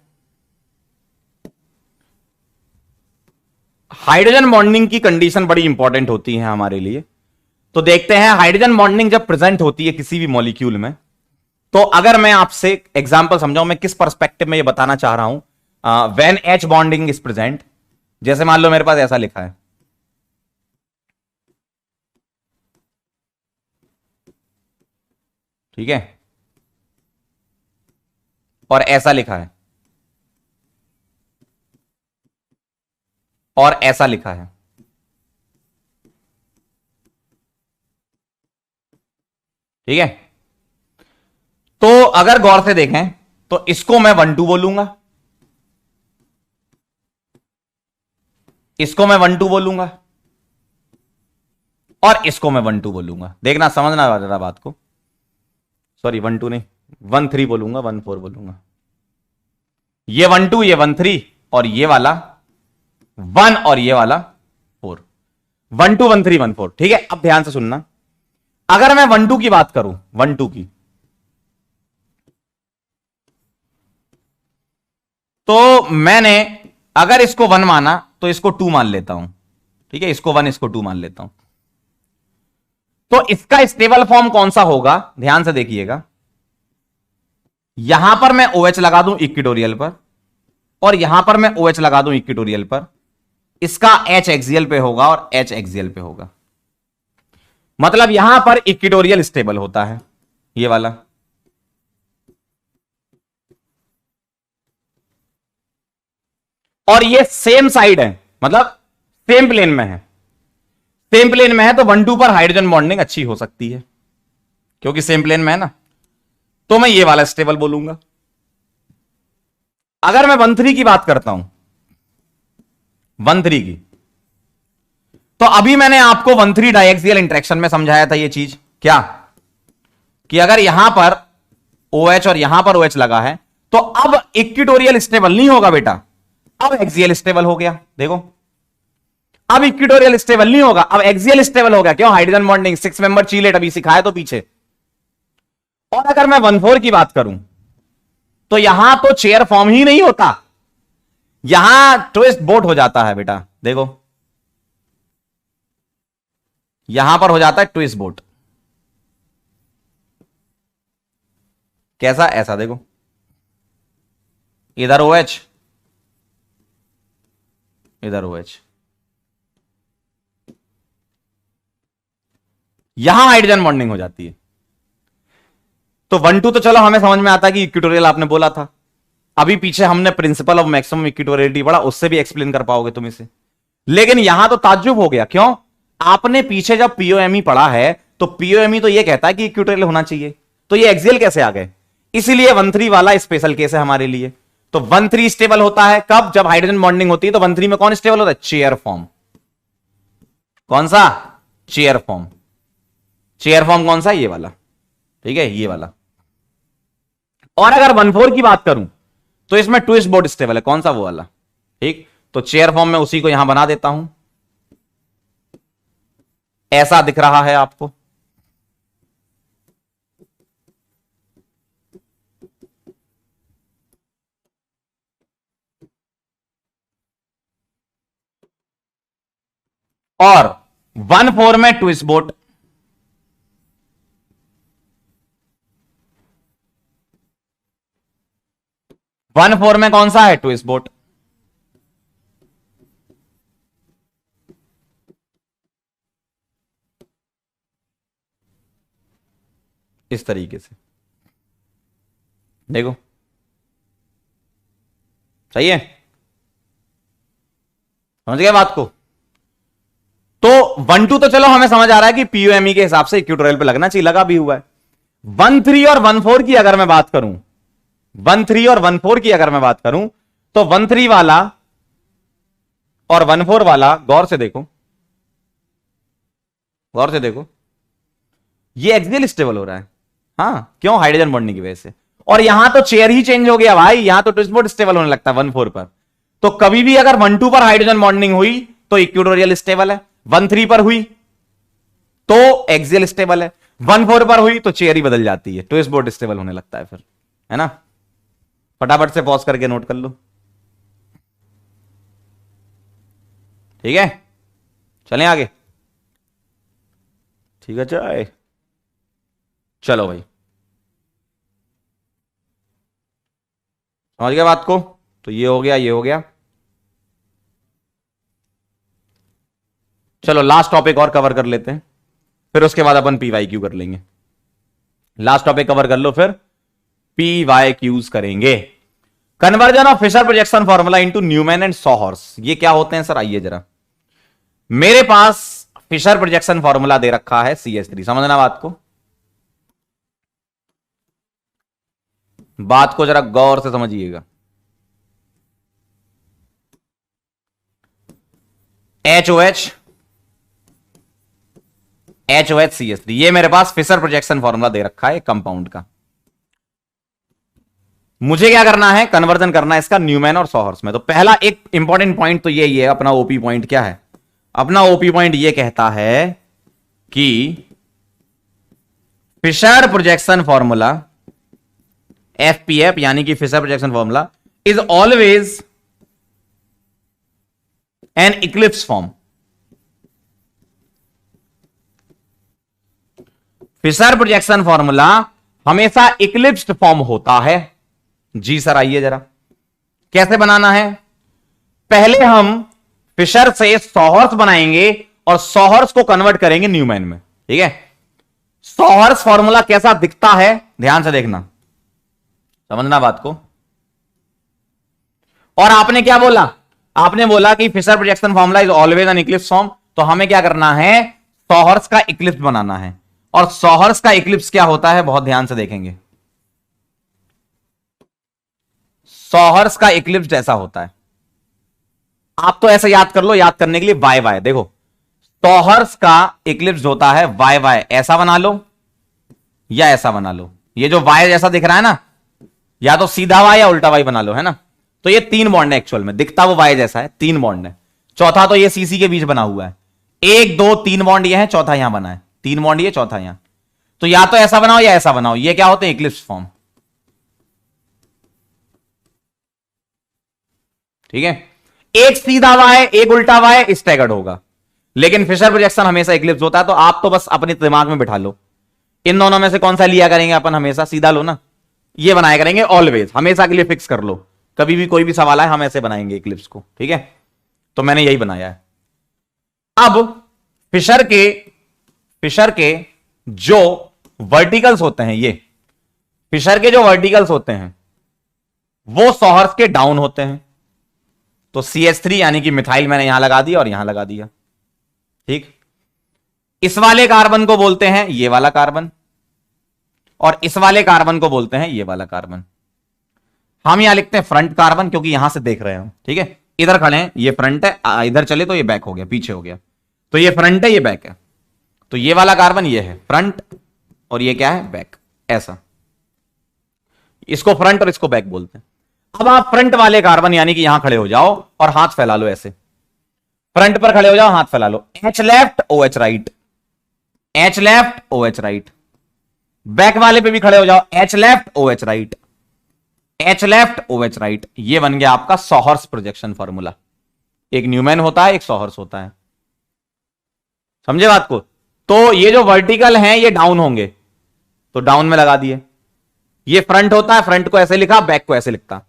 हाइड्रोजन बॉन्डिंग की कंडीशन बड़ी इंपॉर्टेंट होती है हमारे लिए। तो देखते हैं हाइड्रोजन बॉन्डिंग जब प्रेजेंट होती है किसी भी मॉलिक्यूल में, तो अगर मैं आपसे एग्जांपल समझाऊं, मैं किस पर्सपेक्टिव में ये बताना चाह रहा हूं। When H bonding is present, जैसे मान लो मेरे पास ऐसा लिखा है, ठीक है, और ऐसा लिखा है, और ऐसा लिखा है, ठीक है, तो अगर गौर से देखें तो इसको मैं 1 2 बोलूंगा, इसको मैं 1 2 बोलूंगा, और इसको मैं 1 2 बोलूंगा। देखना, समझना जरा बात को। सॉरी 1 2 नहीं, 1 3 बोलूंगा, 1 4 बोलूंगा। ये 1 2, ये 1 3, और ये वाला 1 और ये वाला 4। 1 2 1 3 1 4। ठीक है, अब ध्यान से सुनना। अगर मैं 1 2 की बात करूं, 1 2 की, तो मैंने अगर इसको 1 माना तो इसको 2 मान लेता हूं। ठीक है, इसको 1 इसको 2 मान लेता हूं। तो इसका स्टेबल फॉर्म कौन सा होगा, ध्यान से देखिएगा। यहां पर मैं OH लगा दूं इक्वेटोरियल पर, और यहां पर मैं OH लगा दूं इक्वेटोरियल पर। इसका H एक्सियल पे होगा और H एक्सियल पे होगा। मतलब यहां पर इक्वेटोरियल स्टेबल होता है, ये वाला। और ये सेम साइड है, मतलब सेम प्लेन में है। सेम प्लेन में है तो 1 2 पर हाइड्रोजन बॉन्डिंग अच्छी हो सकती है, क्योंकि सेम प्लेन में है ना। तो मैं ये वाला स्टेबल बोलूंगा। अगर मैं 1 3 की बात करता हूं, 1 3 की, तो अभी मैंने आपको 1 3 डाइएक्सियल इंटरेक्शन में समझाया था ये चीज, क्या कि अगर यहां पर OH और यहां पर OH लगा है तो अब इक्वेटोरियल स्टेबल नहीं होगा बेटा, अब एक्सियल स्टेबल हो गया। देखो, अब इक्वेटोरियल स्टेबल नहीं होगा, अब एक्सियल स्टेबल हो गया। क्यों? हाइड्रोजन बॉन्डिंग, 6 मेंबर चीलेट अभी सिखाया तो पीछे। और अगर मैं 1 4 की बात करूं तो यहां तो चेयर फॉर्म ही नहीं होता, यहां ट्विस्ट बोट हो जाता है बेटा। देखो, यहां पर हो जाता है ट्विस्ट बोट। कैसा? ऐसा देखो, इधर OH, इधर OH, यहां हाइड्रोजन बॉन्डिंग हो जाती है। तो 1 2 तो चलो हमें समझ में आता है कि इक्वेटोरियल आपने बोला था। अभी पीछे हमने प्रिंसिपल ऑफ मैक्सिमम इक्वेटोरियलिटी पढ़ा, उससे भी एक्सप्लेन कर पाओगे तुम इसे। लेकिन यहां तो ताज्जुब हो गया। क्यों? आपने पीछे जब POME पढ़ा है तो POME तो यह कहता है कि इक्वेटोरियल होना चाहिए, तो ये एक्सियल कैसे आ गए? इसीलिए 1 3 वाला स्पेशल केस है हमारे लिए। तो 1 3 स्टेबल होता है कब? जब हाइड्रोजन बॉन्डिंग होती है। तो 1 3 में कौन स्टेबल होता है? Chair form. कौन सा? Chair form. चेयर फॉर्म कौन सा? ये वाला। ठीक है, ये वाला। और अगर 1 4 की बात करूं तो इसमें ट्विस्ट बोट स्टेबल है। कौन सा? वो वाला। ठीक, तो चेयर फॉर्म में उसी को यहां बना देता हूं। ऐसा दिख रहा है आपको। और 1 4 में ट्विस्ट बोट, वन फोर में कौन सा है? Twist boat. इस तरीके से देखो, सही है? समझ गए बात को? तो 1 2 तो चलो हमें समझ आ रहा है कि POME के हिसाब से इक्वेटोरियल पे लगना चाहिए, लगा भी हुआ है। 1 3 और 1 4 की अगर मैं बात करूं, 1 3 और 1 4 की अगर मैं बात करूं, तो 1 3 वाला और 1 4 वाला गौर से देखो, गौर से देखो, ये एक्सियल स्टेबल हो रहा है। हाँ, क्यों? हाइड्रोजन बॉन्डिंग की वजह से। और यहां तो चेयर ही चेंज हो गया भाई, यहां तो ट्विस्ट बोट स्टेबल होने लगता है 1 4 पर। तो कभी भी अगर 1 2 पर हाइड्रोजन बॉन्डिंग हुई तो इक्वेटोरियल स्टेबल है, 1 3 पर हुई तो एक्सियल स्टेबल है, 1 4 पर हुई तो चेयर ही बदल जाती है, ट्विस्ट बोट स्टेबल होने लगता है फिर, है ना? फटाफट से पॉज करके नोट कर लो। ठीक है, चलें आगे। ठीक है, चलो भाई, समझ गया बात को? तो ये हो गया, ये हो गया। चलो लास्ट टॉपिक और कवर कर लेते हैं, फिर उसके बाद अपन PYQ कर लेंगे। लास्ट टॉपिक कवर कर लो, फिर PYQs करेंगे। Conversion of Fischer projection formula into Newman and sawhorse, ये क्या होते हैं सर? आइए जरा, मेरे पास फिशर प्रोजेक्शन फॉर्मूला दे रखा है CH3, समझना बात को। बात को जरा गौर से समझिएगा। HOH HOHCH3, ये मेरे पास फिशर प्रोजेक्शन फॉर्मूला दे रखा है कंपाउंड का। मुझे क्या करना है, कन्वर्जन करना है इसका न्यूमैन और सॉहर्स में। तो पहला एक इंपॉर्टेंट पॉइंट तो यही है, अपना ओपी पॉइंट क्या है, अपना ओपी पॉइंट ये कहता है कि फिशर प्रोजेक्शन फॉर्मूला FPF यानी कि Fischer projection formula is always an eclipse form. Fischer projection formula हमेशा इक्लिप्स्ड फॉर्म होता है। जी सर, आइए जरा कैसे बनाना है। पहले हम फिशर से सॉहर्स बनाएंगे और सॉहर्स को कन्वर्ट करेंगे न्यूमैन में। ठीक है, सॉहर्स फॉर्मूला कैसा दिखता है ध्यान से देखना, समझना बात को। और आपने क्या बोला, आपने बोला कि Fischer projection formula is always an eclipse form. तो हमें क्या करना है, सॉहर्स का इक्लिप्स बनाना है। और सॉहर्स का इक्लिप्स क्या होता है, बहुत ध्यान से देखेंगे। सॉहर्स का इक्लिप्स जैसा होता है, आप तो ऐसे याद कर लो, याद करने के लिए वाई वाई देखो, सॉहर्स का इक्लिप्स होता है वाई वाई, ऐसा बना लो या ऐसा बना लो। ये जो वाई जैसा दिख रहा है ना, या तो सीधा वाई या उल्टा वाई बना लो, है ना। तो ये 3 बॉन्ड है, एक्चुअल में दिखता वो वाई जैसा है, 3 बॉन्ड है। चौथा तो ये सीसी के बीच बना हुआ है, 1 2 3 बॉन्ड ये है, चौथा यहां बना है, 3 बॉन्ड ये, चौथा यहां। तो या तो ऐसा बनाओ या ऐसा बनाओ, ये क्या होते हैं, इक्लिप्स फॉर्म। ठीक है, एक सीधा वाई एक उल्टा वाई स्टैगर्ड होगा, लेकिन फिशर प्रोजेक्शन हमेशा इक्लिप्स होता है। तो आप तो बस अपने दिमाग में बिठा लो, इन दोनों में से कौन सा लिया करेंगे अपन, हमेशा सीधा लो ना, ये बनाया करेंगे ऑलवेज, हमेशा के लिए फिक्स कर लो। कभी भी कोई भी सवाल है हम ऐसे बनाएंगे इक्लिप्स को। ठीक है, तो मैंने यही बनाया है। अब फिशर के जो वर्टिकल्स होते हैं, ये फिशर के जो वर्टिकल्स होते हैं वो सॉहर्स के डाउन होते हैं। तो CH3 यानी कि मिथाइल मैंने यहां लगा दिया और यहां लगा दिया। ठीक, इस वाले कार्बन को बोलते हैं ये वाला कार्बन, और इस वाले कार्बन को बोलते हैं ये वाला कार्बन। हम यहां लिखते हैं फ्रंट कार्बन, क्योंकि यहां से देख रहे हो। ठीक है, इधर खड़े हैं, ये फ्रंट है, इधर चले तो ये बैक हो गया, पीछे हो गया। तो ये फ्रंट है, ये बैक है। तो ये वाला कार्बन ये है फ्रंट, और ये क्या है, बैक। ऐसा, इसको फ्रंट और इसको बैक बोलते हैं। अब आप फ्रंट वाले कार्बन यानी कि यहां खड़े हो जाओ और हाथ फैला लो, ऐसे फ्रंट पर खड़े हो जाओ, हाथ फैला लो, H left OH right, H left OH right. Back वाले पे भी खड़े हो जाओ, H left OH right, H left OH right. ये बन गया आपका सॉहर्स प्रोजेक्शन फॉर्मूला। एक न्यूमैन होता है, एक सॉहर्स होता है, समझे बात को। तो ये जो वर्टिकल हैं ये डाउन होंगे, तो डाउन में लगा दिए। ये फ्रंट होता है, फ्रंट को ऐसे लिखा, बैक को ऐसे लिखता।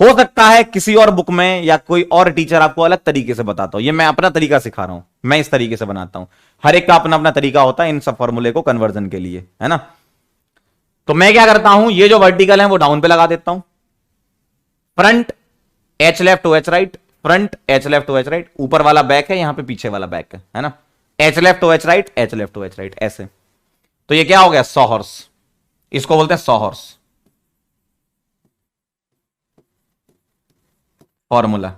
हो सकता है किसी और बुक में या कोई और टीचर आपको अलग तरीके से बताता हूं, ये मैं अपना तरीका सिखा रहा हूं, मैं इस तरीके से बनाता हूं। हर एक का अपना अपना तरीका होता है इन सब फॉर्मूले को कन्वर्जन के लिए, है ना। तो मैं क्या करता हूं, ये जो वर्टिकल है वो डाउन पे लगा देता हूं, front H left OH right, front H left OH right, ऊपर वाला बैक है, यहां पे पीछे वाला बैक है ना। H left OH right, H left OH right, ऐसे। तो ये क्या हो गया, सॉहर्स, इसको बोलते हैं सॉहर्स फॉर्मूला।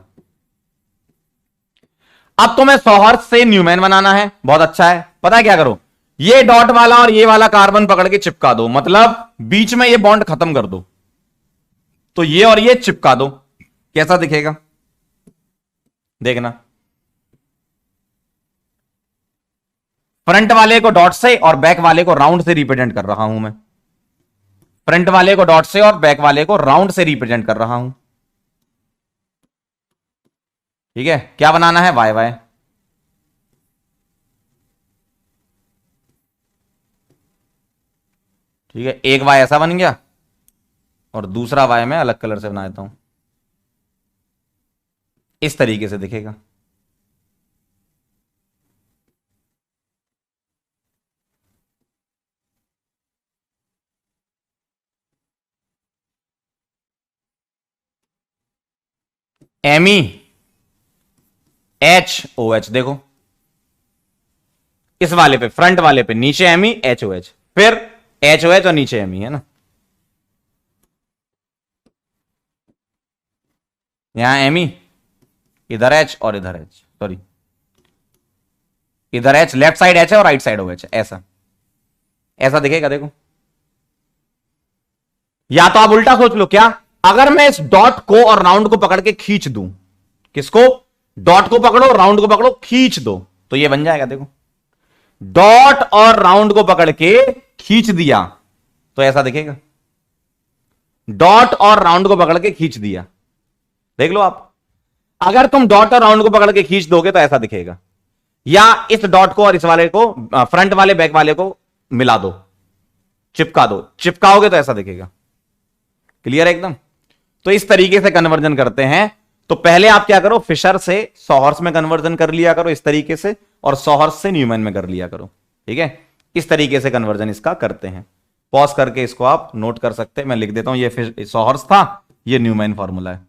अब तुम्हें सॉहर्स से न्यूमैन बनाना है, बहुत अच्छा है। पता है क्या करो, ये डॉट वाला और ये वाला कार्बन पकड़ के चिपका दो, मतलब बीच में ये बॉन्ड खत्म कर दो। तो ये और ये चिपका दो, कैसा दिखेगा देखना। फ्रंट वाले को डॉट से और बैक वाले को राउंड से रिप्रेजेंट कर रहा हूं मैं, फ्रंट वाले को डॉट से और बैक वाले को राउंड से रिप्रेजेंट कर रहा हूं। ठीक है, क्या बनाना है, वाई वाई। ठीक है, एक वाई ऐसा बन गया और दूसरा वाई मैं अलग कलर से बना देता हूं, इस तरीके से दिखेगा। MeHOH देखो, इस वाले पे फ्रंट वाले पे नीचे MeHOH, फिर HOH और नीचे Me, है ना। यहां एमी, इधर एच और इधर एच, सॉरी इधर एच, लेफ्ट साइड एच है और राइट साइड ओ एच, ऐसा ऐसा दिखेगा। देखो, या तो आप उल्टा सोच लो, क्या अगर मैं इस डॉट को और राउंड को पकड़ के खींच दूं, किसको, डॉट को पकड़ो, राउंड को पकड़ो, खींच दो, तो ये बन जाएगा। देखो, डॉट और राउंड को पकड़ के खींच दिया तो ऐसा दिखेगा। डॉट और राउंड को पकड़ के खींच दिया, देख लो आप, अगर तुम डॉट और राउंड को पकड़ के खींच दोगे तो ऐसा दिखेगा। या इस डॉट को और इस वाले को, फ्रंट वाले बैक वाले को मिला दो, चिपका दो, चिपकाओगे तो ऐसा दिखेगा। क्लियर है एकदम। तो इस तरीके से कन्वर्जन करते हैं। तो पहले आप क्या करो, फिशर से सॉहर्स में कन्वर्जन कर लिया करो इस तरीके से, और सॉहर्स से न्यूमैन में कर लिया करो। ठीक है, इस तरीके से कन्वर्जन इसका करते हैं। पॉज करके इसको आप नोट कर सकते हैं, मैं लिख देता हूं, ये सॉहर्स था, ये न्यूमैन फॉर्मूला है।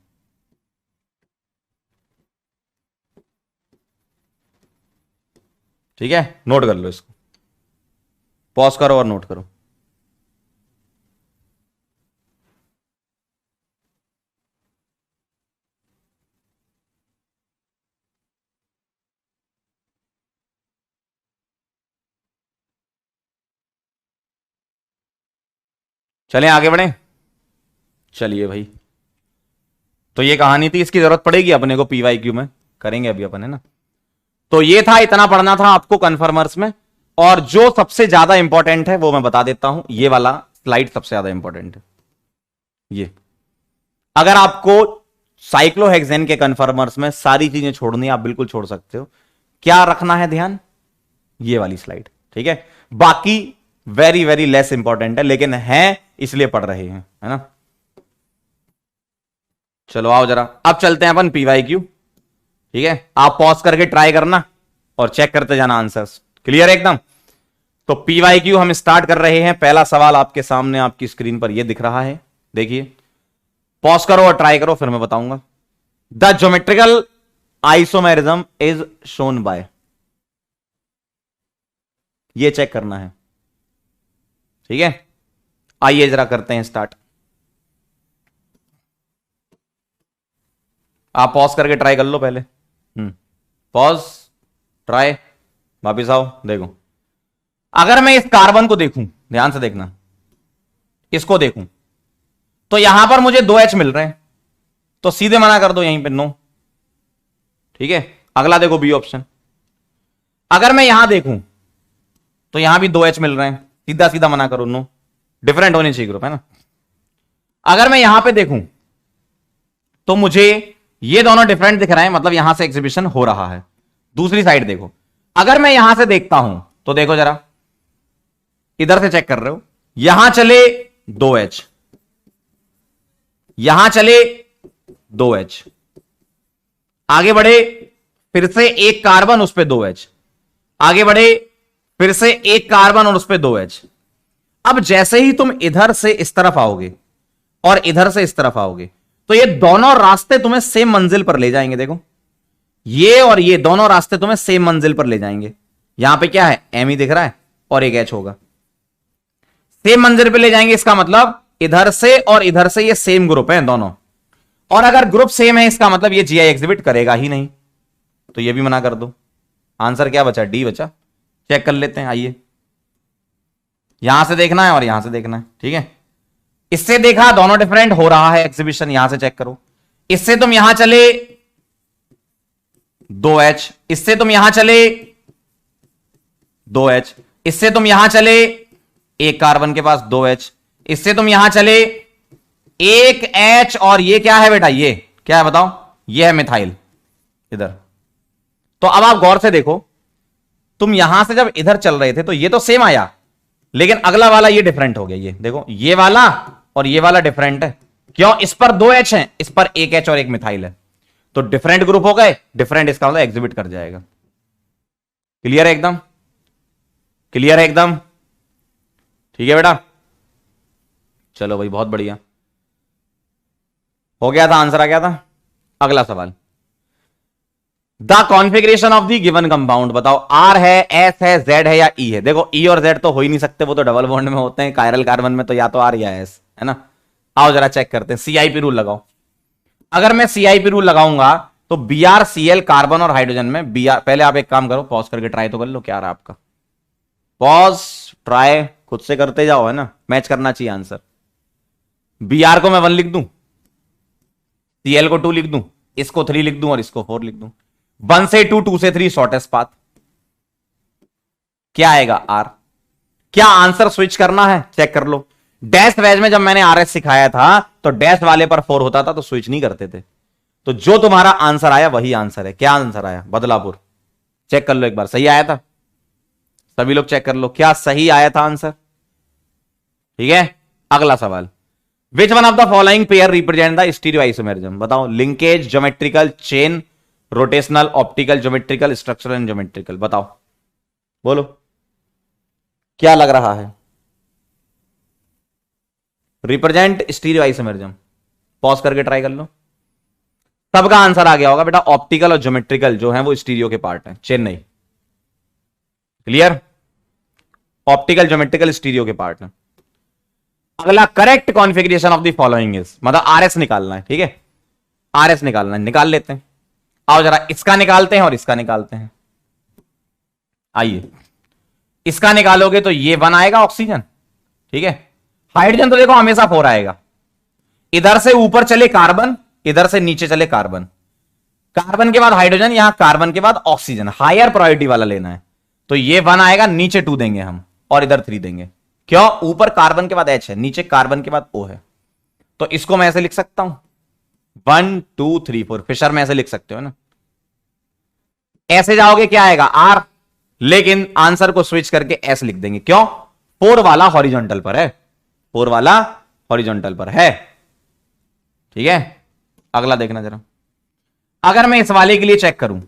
ठीक है, नोट कर लो इसको, पॉज करो और नोट करो। चलें आगे बढ़े, चलिए भाई। तो ये कहानी थी, इसकी जरूरत पड़ेगी अपने को पीवाईक्यू में, करेंगे अभी अपन, है ना। तो ये था, इतना पढ़ना था आपको कन्फर्मर्स में। और जो सबसे ज्यादा इंपॉर्टेंट है वो मैं बता देता हूं, ये वाला स्लाइड सबसे ज्यादा इंपॉर्टेंट है। ये अगर आपको साइक्लोहेक्सेन के कन्फर्मर्स में सारी चीजें छोड़नी है, आप बिल्कुल छोड़ सकते हो। क्या रखना है ध्यान, ये वाली स्लाइड। ठीक है, बाकी वेरी वेरी लेस इंपॉर्टेंट है, लेकिन है इसलिए पढ़ रहे हैं, है ना। चलो आओ जरा, अब चलते हैं अपन पीवाईक्यू। ठीक है, आप पॉज करके ट्राई करना और चेक करते जाना आंसर्स। क्लियर है एकदम। तो पीवाईक्यू हम स्टार्ट कर रहे हैं। पहला सवाल आपके सामने आपकी स्क्रीन पर ये दिख रहा है, देखिए, पॉज करो और ट्राई करो, फिर मैं बताऊंगा। The geometrical isomerism is shown by, ये चेक करना है। ठीक है, आइए जरा करते हैं स्टार्ट। आप पॉज करके ट्राई कर लो पहले। पॉज, ट्राई, वापिस आओ। देखो, अगर मैं इस कार्बन को देखूं, ध्यान से देखना, इसको देखूं, तो यहां पर मुझे 2H मिल रहे हैं, तो सीधे मना कर दो यहीं पे, नो। ठीक है, अगला देखो बी ऑप्शन। अगर मैं यहां देखूं तो यहां भी 2H मिल रहे हैं, सीधा सीधा मना करो, नो, डिफरेंट होने चाहिए ग्रुप, है ना। अगर मैं यहां पे देखूं तो मुझे ये दोनों डिफरेंट दिख रहे हैं, मतलब यहां से एग्जीबिशन हो रहा है। दूसरी साइड देखो, अगर मैं यहां से देखता हूं तो देखो जरा, इधर से चेक कर रहे हो, यहां चले 2H, यहां चले 2H, आगे बढ़े फिर से एक कार्बन, उस पे 2H, आगे बढ़े फिर से एक कार्बन और उस पे 2H। अब जैसे ही तुम इधर से इस तरफ आओगे और इधर से इस तरफ आओगे, तो ये दोनों रास्ते तुम्हें सेम मंजिल पर ले जाएंगे। देखो, ये और ये दोनों रास्ते तुम्हें सेम मंजिल पर ले जाएंगे। यहां पे क्या है, एम ही दिख रहा है और एक H होगा, सेम मंजिल पर ले जाएंगे। इसका मतलब इधर से और इधर से ये सेम ग्रुप है दोनों, और अगर ग्रुप सेम है इसका मतलब ये जीआई एग्जिबिट करेगा ही नहीं, तो ये भी मना कर दो। आंसर क्या बचा, डी बचा। चेक कर लेते हैं, आइए, यहां से देखना है और यहां से देखना है। ठीक है, इससे देखा दोनों डिफरेंट हो रहा है एग्जीबिशन, यहां से चेक करो। इससे तुम यहां चले 2H, इससे तुम यहां चले 2H, इससे तुम यहां चले एक कार्बन के पास 2H, इससे तुम यहां चले एक H, और ये क्या है बेटा, ये क्या है बताओ, ये है मिथाइल इधर। तो अब आप गौर से देखो, तुम यहां से जब इधर चल रहे थे तो ये तो सेम आया, लेकिन अगला वाला ये डिफरेंट हो गया। ये देखो, ये वाला और ये वाला डिफरेंट है। क्यों, इस पर 2H है, इस पर एक H और एक मिथाइल है, तो डिफरेंट ग्रुप हो गए, डिफरेंट इसका मतलब एग्जिबिट कर जाएगा। क्लियर है एकदम, क्लियर है एकदम। ठीक है बेटा, चलो भाई, बहुत बढ़िया हो गया था, आंसर आ गया था। अगला सवाल, the configuration of the given compound बताओ। आर है, एस है, जेड है या ई है। देखो, ई और जेड तो हो ही नहीं सकते, वो तो डबल बॉन्ड में होते हैं। कायरल कार्बन में तो या तो आर या एस, है ना। आओ जरा चेक करते हैं, CIP रूल लगाओ। अगर मैं सीआईपी रूल लगाऊंगा तो BrCl कार्बन और हाइड्रोजन में Br, पहले आप एक काम करो, पॉज करके ट्राई तो कर लो क्या रहा आपका, पॉज ट्राई खुद से करते जाओ, है ना, मैच करना चाहिए आंसर। Br को मैं 1 लिख दूं, Cl को 2 लिख दूं, इसको 3 लिख दूं और इसको 4 लिख दूं। 1 से 2, 2 से 3 शॉर्टेस्ट पाथ, क्या आएगा R। क्या आंसर स्विच करना है, चेक कर लो। डैश वैज में जब मैंने RS सिखाया था तो डैश वाले पर 4 होता था तो स्विच नहीं करते थे। तो जो तुम्हारा आंसर आया वही आंसर है। क्या आंसर आया, बदलापुर। चेक कर लो एक बार, सही आया था, सभी लोग चेक कर लो क्या सही आया था आंसर। ठीक है, अगला सवाल, which one of the following pair represent the stereoisomerism. बताओ, linkage, geometrical, chain, rotational, optical, geometrical, structural and geometrical. बताओ, बोलो क्या लग रहा है, रिप्रेजेंट स्टीरियोआइसोमेरिज्म। पॉज करके ट्राई कर लो, सबका आंसर आ गया होगा बेटा। ऑप्टिकल और ज्योमेट्रिकल जो है वो स्टीरियो के पार्ट है, चेन नहीं। क्लियर, ऑप्टिकल ज्योमेट्रिकल स्टीरियो के पार्ट है। अगला, correct configuration of the following is, मतलब RS निकालना है। ठीक है, RS निकालना है, निकाल लेते हैं। आओ जरा इसका निकालते हैं और इसका निकालते हैं। आइए, इसका निकालोगे तो ये 1 आएगा ऑक्सीजन। ठीक है, हाइड्रोजन तो देखो हमेशा 4 आएगा। इधर से ऊपर चले कार्बन, इधर से नीचे चले कार्बन, कार्बन के बाद हाइड्रोजन, यहां कार्बन के बाद ऑक्सीजन, हायर प्रायोरिटी वाला लेना है। तो ये 1 आएगा, नीचे 2 देंगे हम और इधर 3 देंगे। क्यों, ऊपर कार्बन के बाद H है, नीचे कार्बन के बाद O है। तो इसको मैं ऐसे लिख सकता हूं 1 2 3 4, फिशर में ऐसे लिख सकते हो ना। ऐसे जाओगे क्या आएगा R, लेकिन आंसर को स्विच करके S लिख देंगे। क्यों, 4 वाला हॉरिजॉन्टल पर है, 4 वाला हॉरिजॉन्टल पर है। ठीक है, अगला देखना जरा। अगर मैं इस वाले के लिए चेक करूं,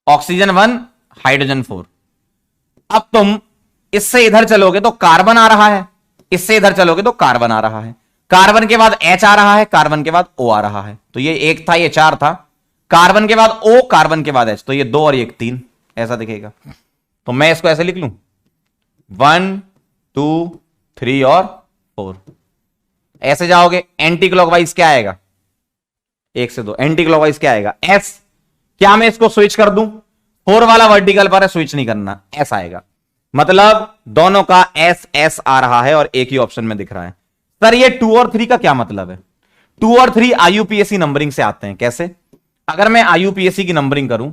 ऑक्सीजन 1 हाइड्रोजन 4, अब तुम इससे इधर चलोगे तो कार्बन आ रहा है, इससे इधर चलोगे तो कार्बन आ रहा है, कार्बन के बाद H आ रहा है, कार्बन के बाद O आ रहा है। तो ये 1 था, ये 4 था, कार्बन के बाद O, कार्बन के बाद H, तो ये 2 और ये 3 ऐसा दिखेगा। तो मैं इसको ऐसे लिख लूं 1 2 3 और 4। ऐसे जाओगे एंटी क्लॉकवाइज क्या आएगा, 1 से 2, एंटी क्लॉकवाइज क्या आएगा S। क्या मैं इसको स्विच कर दूं, 4 वाला वर्टिकल पर है, स्विच नहीं करना, S आएगा। मतलब दोनों का S S आ रहा है और एक ही ऑप्शन में दिख रहा है। सर ये 2 और 3 का क्या मतलब है, 2 और 3 IUPAC नंबरिंग से आते हैं। कैसे, अगर मैं IUPAC की नंबरिंग करूं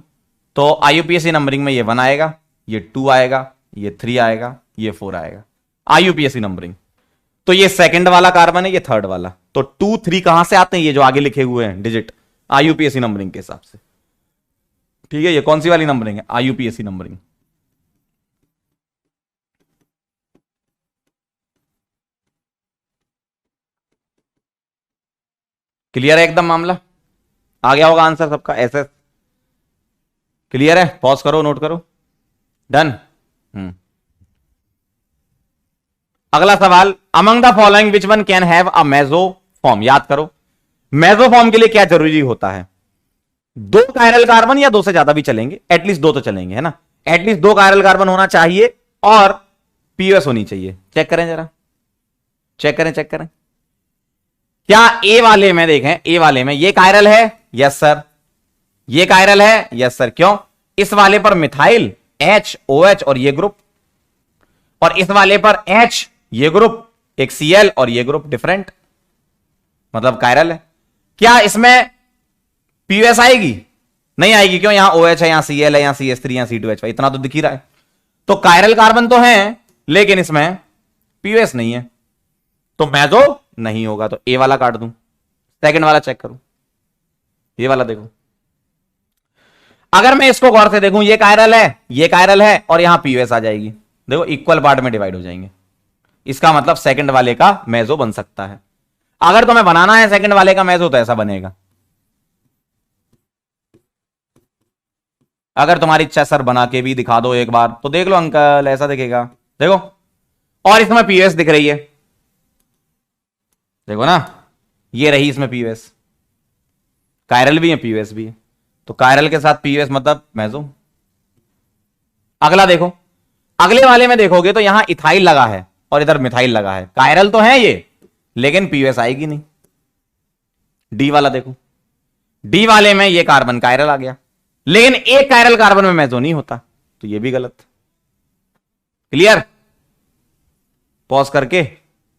तो IUPAC नंबरिंग में ये 1 आएगा, ये 2 आएगा, ये 3 आएगा, ये 4 आएगा, IUPAC नंबरिंग। तो ये सेकंड वाला कार्बन है, ये थर्ड वाला, तो 2 3 कहां से आते हैं, ये जो आगे लिखे हुए हैं डिजिट, IUPAC नंबरिंग के हिसाब से। ठीक है, ये कौन सी वाली नंबरिंग है, IUPAC नंबरिंग। क्लियर है एकदम मामला, आ गया होगा आंसर सबका। SS क्लियर है, पॉज करो, नोट करो, डन। अगला सवाल, among the following which one can have a mesoform. याद करो, मेसोफॉर्म के लिए क्या जरूरी होता है, 2 कायरल कार्बन या 2 से ज्यादा भी चलेंगे, एटलीस्ट 2 तो चलेंगे, है ना। एटलीस्ट 2 कायरल कार्बन होना चाहिए और POS होनी चाहिए। चेक करें जरा, चेक करें, चेक करें। क्या A वाले में देखें, A वाले में ये कायरल है, यस सर, ये कायरल है, यस सर। क्यों, इस वाले पर मिथाइल H OH और ये ग्रुप, और इस वाले पर H ये ग्रुप, एक Cl और ये ग्रुप डिफरेंट, मतलब कायरल है। क्या इसमें POS आएगी, नहीं आएगी। क्यों, यहां OH है, यहां Cl है, यहां CH3, यहां C2H, इतना तो दिख ही रहा है। तो कायरल कार्बन तो है लेकिन इसमें POS नहीं है, तो मेसो नहीं होगा। तो A वाला काट दूं, सेकंड वाला चेक करूं, ये वाला देखो। अगर मैं इसको गौर से देखूं, ये कायरल है, ये कायरल है, और यहां POS आ जाएगी। देखो इक्वल पार्ट में डिवाइड हो जाएंगे, इसका मतलब सेकंड वाले का मेसो बन सकता है। अगर तुम्हें बनाना है सेकंड वाले का मेसो तो ऐसा बनेगा। अगर तुम्हारी इच्छा सर बना के भी दिखा दो एक बार, तो देख लो अंकल, ऐसा दिखेगा, देखो। और इसमें POS दिख रही है, देखो ना, ये रही इसमें POS, कायरल भी है POS भी है, तो कायरल के साथ POS मतलब मेसो। अगला देखो, अगले वाले में देखोगे तो यहां इथाइल लगा है और इधर मिथाइल लगा है, कायरल तो है ये लेकिन POS आएगी नहीं। डी वाला देखो, डी वाले में ये कार्बन कायरल आ गया, लेकिन एक कायरल कार्बन में मेसो नहीं होता, तो ये भी गलत। क्लियर? पॉज करके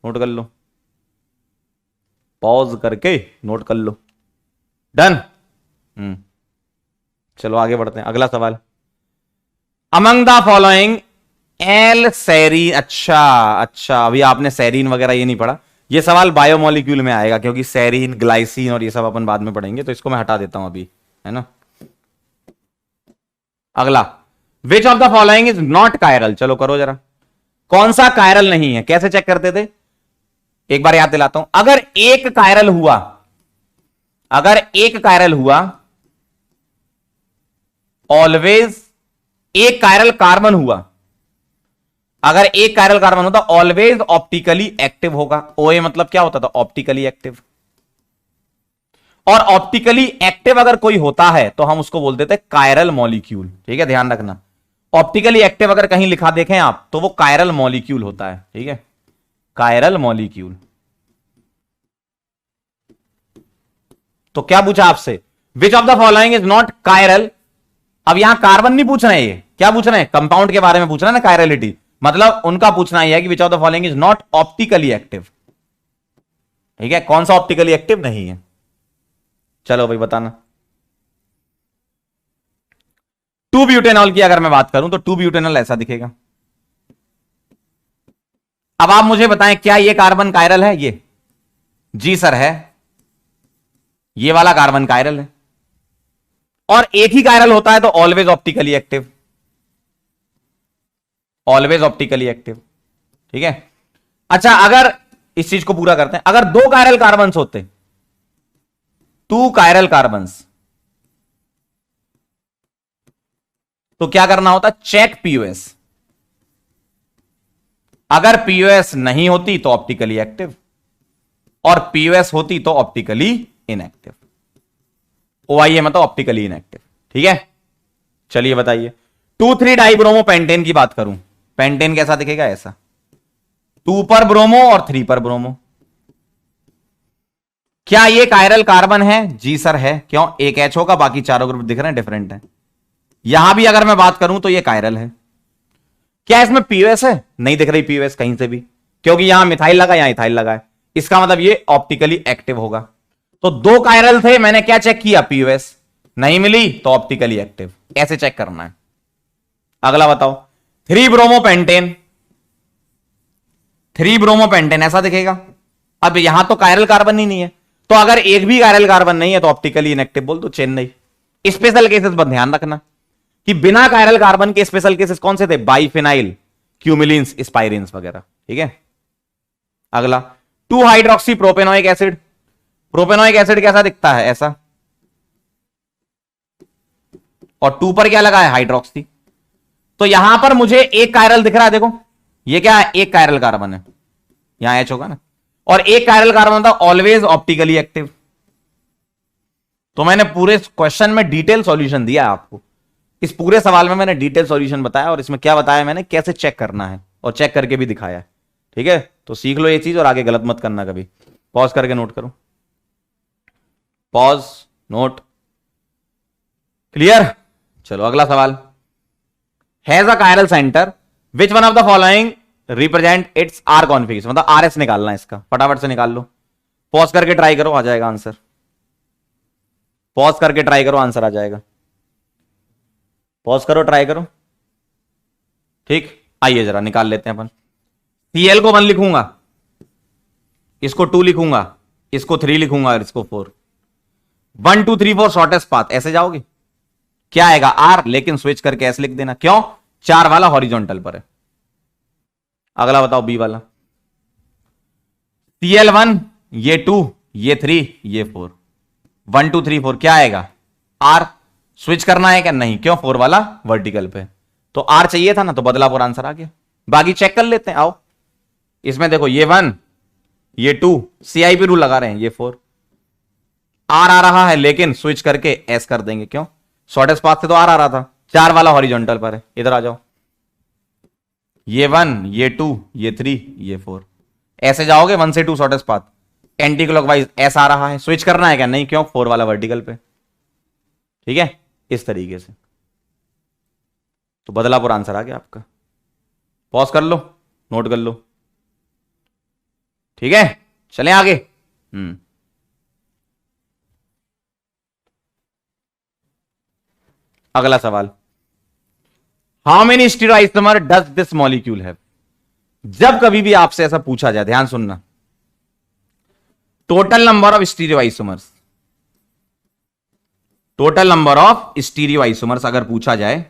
नोट कर लो, पॉज करके नोट कर लो। डन। चलो आगे बढ़ते हैं, अगला सवाल। Among the following L serine. अच्छा, अभी आपने सेरीन वगैरह ये नहीं पढ़ा, ये सवाल बायोमोलिक्यूल में आएगा, क्योंकि सेरीन, ग्लाइसिन और ये सब अपन बाद में पढ़ेंगे, तो इसको मैं हटा देता हूं अभी, है ना। अगला, which of the following is not chiral. चलो करो जरा, कौन सा कायरल नहीं है, कैसे चेक करते थे, एक बार याद दिलाता हूं। अगर एक कायरल हुआ, ऑलवेज एक कायरल कार्बन हुआ, अगर एक कायरल कार्बन होता ऑलवेज ऑप्टिकली एक्टिव होगा। ओए मतलब क्या होता था, ऑप्टिकली एक्टिव। और ऑप्टिकली एक्टिव अगर कोई होता है तो हम उसको बोलते थे कायरल मॉलिक्यूल। ठीक है, ध्यान रखना, ऑप्टिकली एक्टिव अगर कहीं लिखा देखें आप तो वो कायरल मॉलिक्यूल होता है। ठीक है, कायरल मॉलिक्यूल। तो क्या पूछा आपसे, which of the following is not chiral. अब यहां कार्बन नहीं पूछना है, ये क्या पूछना है, कंपाउंड के बारे में पूछना है ना, कायरलिटी, मतलब उनका पूछना है कि which of the following is not optically active. ठीक है, कौन सा ऑप्टिकली एक्टिव नहीं है। चलो भाई बताना। 2 ब्यूटेनॉल की अगर मैं बात करूं तो 2 ब्यूटेनॉल ऐसा दिखेगा। अब आप मुझे बताएं, क्या ये कार्बन कायरल है? ये जी सर है, ये वाला कार्बन कायरल है, और एक ही कायरल होता है तो always optically active, always optically active. ठीक है, अच्छा अगर इस चीज को पूरा करते हैं, अगर 2 कायरल कार्बन्स होते, 2 कायरल कार्बन्स, तो क्या करना होता, चेक पीओएस। अगर पीओएस नहीं होती तो ऑप्टिकली एक्टिव, और पीओएस होती तो ऑप्टिकली इनएक्टिव। ओआईए मतलब ऑप्टिकली इनएक्टिव। ठीक है, चलिए बताइए। 2,3 डाइब्रोमो पेंटेन की बात करूं, पेंटेन कैसा दिखेगा, ऐसा 2 पर ब्रोमो और 3 पर ब्रोमो। क्या ये कायरल कार्बन है? जी सर है। क्यों? एक एच होगा, बाकी चारों ग्रुप दिख रहे हैं डिफरेंट है। यहां भी अगर मैं बात करूं तो ये कायरल है। क्या इसमें पीओएस है? नहीं दिख रही पीओएस कहीं से भी, क्योंकि यहां मिथाइल लगा, यहां इथाइल लगा है, इसका मतलब ये ऑप्टिकली एक्टिव होगा। तो 2 कायरल थे, मैंने क्या चेक किया, पीओएस नहीं मिली तो ऑप्टिकली एक्टिव, ऐसे चेक करना है। अगला बताओ, 3 ब्रोमो पेंटेन, 3 ब्रोमो पेंटेन ऐसा दिखेगा। अब यहां तो कायरल कार्बन ही नहीं है, तो अगर एक भी कायरल कार्बन नहीं है तो ऑप्टिकली इनएक्टिव बोल दो, चेन्नई। स्पेशल केसेस पर ध्यान रखना कि बिना कायरल कार्बन के स्पेशल केसेस कौन से थे, बाइफिनाइल, क्यूमिलिन्स, स्पाइरिन्स वगैरह। ठीक है, अगला 2 hydroxy propanoic acid. Propanoic acid कैसा दिखता है, ऐसा, और 2 पर क्या लगा है, हाइड्रोक्सी। तो यहां पर मुझे एक कायरल दिख रहा है, देखो ये क्या है, एक कायरल कार्बन है, यहां एच होगा ना, और एक कायरल कार्बन था ऑलवेज ऑप्टिकली एक्टिव। तो मैंने पूरे क्वेश्चन में डिटेल सॉल्यूशन दिया आपको, इस पूरे सवाल में मैंने डिटेल सॉल्यूशन बताया, और इसमें क्या बताया मैंने, कैसे चेक करना है, और चेक करके भी दिखाया है। ठीक है, तो सीख लो ये चीज और आगे गलत मत करना कभी। पॉज करके नोट करो, पॉज, नोट, क्लियर। चलो अगला सवाल, has a chiral centre, which one of the following represent its R configuration. मतलब आरएस निकालना है इसका, फटाफट से निकाल लो, पॉज करके ट्राई करो, आ जाएगा आंसर। पॉज करके ट्राई करो, आंसर आ जाएगा। पॉज करो, ट्राई करो। ठीक, आइए जरा निकाल लेते हैं अपन। सीएल को 1 लिखूंगा, इसको 2 लिखूंगा, इसको 3 लिखूंगा और इसको 4। 1 2 3 4 शॉर्टेस्ट पाथ, ऐसे जाओगे, क्या आएगा, आर, लेकिन स्विच करके ऐसे लिख देना। क्यों? 4 वाला हॉरिजॉन्टल पर है। अगला बताओ, बी वाला, CL1, ये 2, ये 3, ये 4, 1 2 3 4, क्या आएगा, आर। स्विच करना है क्या? नहीं, क्यों, 4 वाला वर्टिकल पे, तो आर चाहिए था ना, तो बदलापुर आंसर आ गया। बाकी चेक कर लेते हैं, आओ। इसमें देखो, ये 1, ये 2, CIP रूल लगा रहे हैं, ये 4, आर आ रहा है, लेकिन स्विच करके एस कर देंगे। क्यों? शॉर्टेस्ट पाथ से तो आर आ रहा था, 4 वाला हॉरिजॉन्टल पर है। इधर आ जाओ, ये 1, ये 2, ये 3, ये 4, ऐसे जाओगे 1 से 2 shortest path, anticlockwise S आ रहा है, स्विच करना है क्या? नहीं, क्यों? 4 वाला वर्टिकल पे, ठीक है, इस तरीके से। तो बदलापुर आंसर आ गया आपका। पॉज कर लो, नोट कर लो, ठीक है, चलें आगे। अगला सवाल, how many stereoisomer does this molecule have? जब कभी भी आपसे ऐसा पूछा जाए, ध्यान सुनना, total number of stereoisomers, total number of stereoisomers अगर पूछा जाए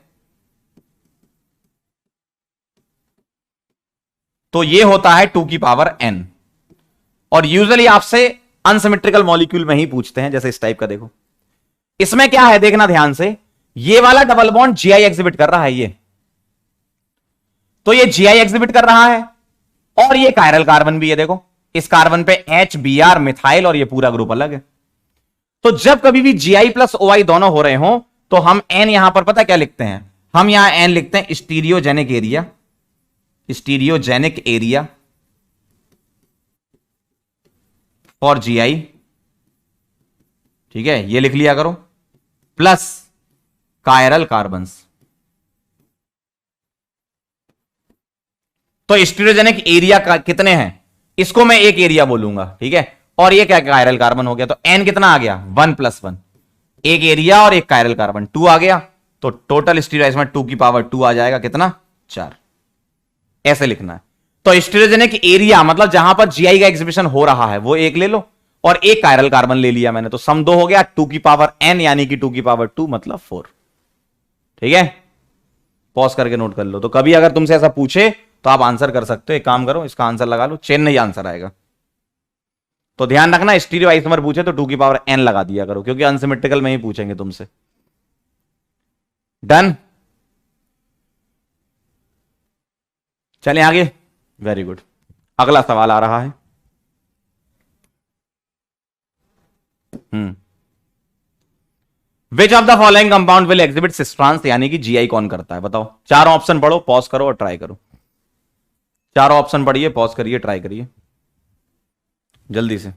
तो ये होता है 2 की पावर n। और यूजुअली आपसे अनसिमेट्रिकल मॉलिक्यूल में ही पूछते हैं, जैसे इस टाइप का देखो। इसमें क्या है देखना ध्यान से, ये वाला डबल बॉन्ड जीआई एग्जिबिट कर रहा है, ये तो ये जीआई एग्जिबिट कर रहा है, और ये कायरल कार्बन भी है, देखो इस कार्बन पे एच बी आर मिथाइल, और ये पूरा ग्रुप अलग है। तो जब कभी भी जीआई प्लस ओआई दोनों हो रहे हो तो हम एन यहां पर पता क्या लिखते हैं? हम यहां एन लिखते हैं stereogenic area, stereogenic area for GI, ठीक है, ये लिख लिया करो, प्लस कायरल कार्बन्स। तो स्टीरियोजेनिक एरिया का कितने हैं? इसको मैं एक एरिया बोलूंगा, ठीक है, और ये क्या कायरल कार्बन हो गया, तो एन कितना आ गया? 1+1, एक एरिया और एक कायरल कार्बन 2 आ गया, तो टोटल स्टीरियोआइसोमर 2 की पावर 2 आ जाएगा, कितना? 4। ऐसे लिखना है। तो स्टीरियोजेनिक एरिया मतलब जहां पर जीआई का एग्जिबिशन हो रहा है वो एक ले लो, और एक कायरल कार्बन ले लिया मैंने, तो सम 2 हो गया, 2 की पावर n यानी कि 2 की पावर 2 मतलब 4, ठीक है। पॉज करके नोट कर लो। तो कभी अगर तुमसे ऐसा पूछे तो आप आंसर कर सकते हो, एक काम करो, इसका आंसर लगा लो, चेन्नई आंसर आएगा। तो ध्यान रखना, स्टीरियो आइसोमर पूछे तो 2 की पावर n लगा दिया करो, क्योंकि अनसिमेट्रिकल में ही पूछेंगे तुमसे। डन, चलें आगे। वेरी गुड, अगला सवाल आ रहा है। Which of the following compound will exhibit cis-trans, यानी कि जीआई कौन करता है? बताओ, चारों ऑप्शन पढ़ो, पॉज करो और ट्राई करो। चारों ऑप्शन पढ़िए, पॉज करिए, ट्राई करिए जल्दी से।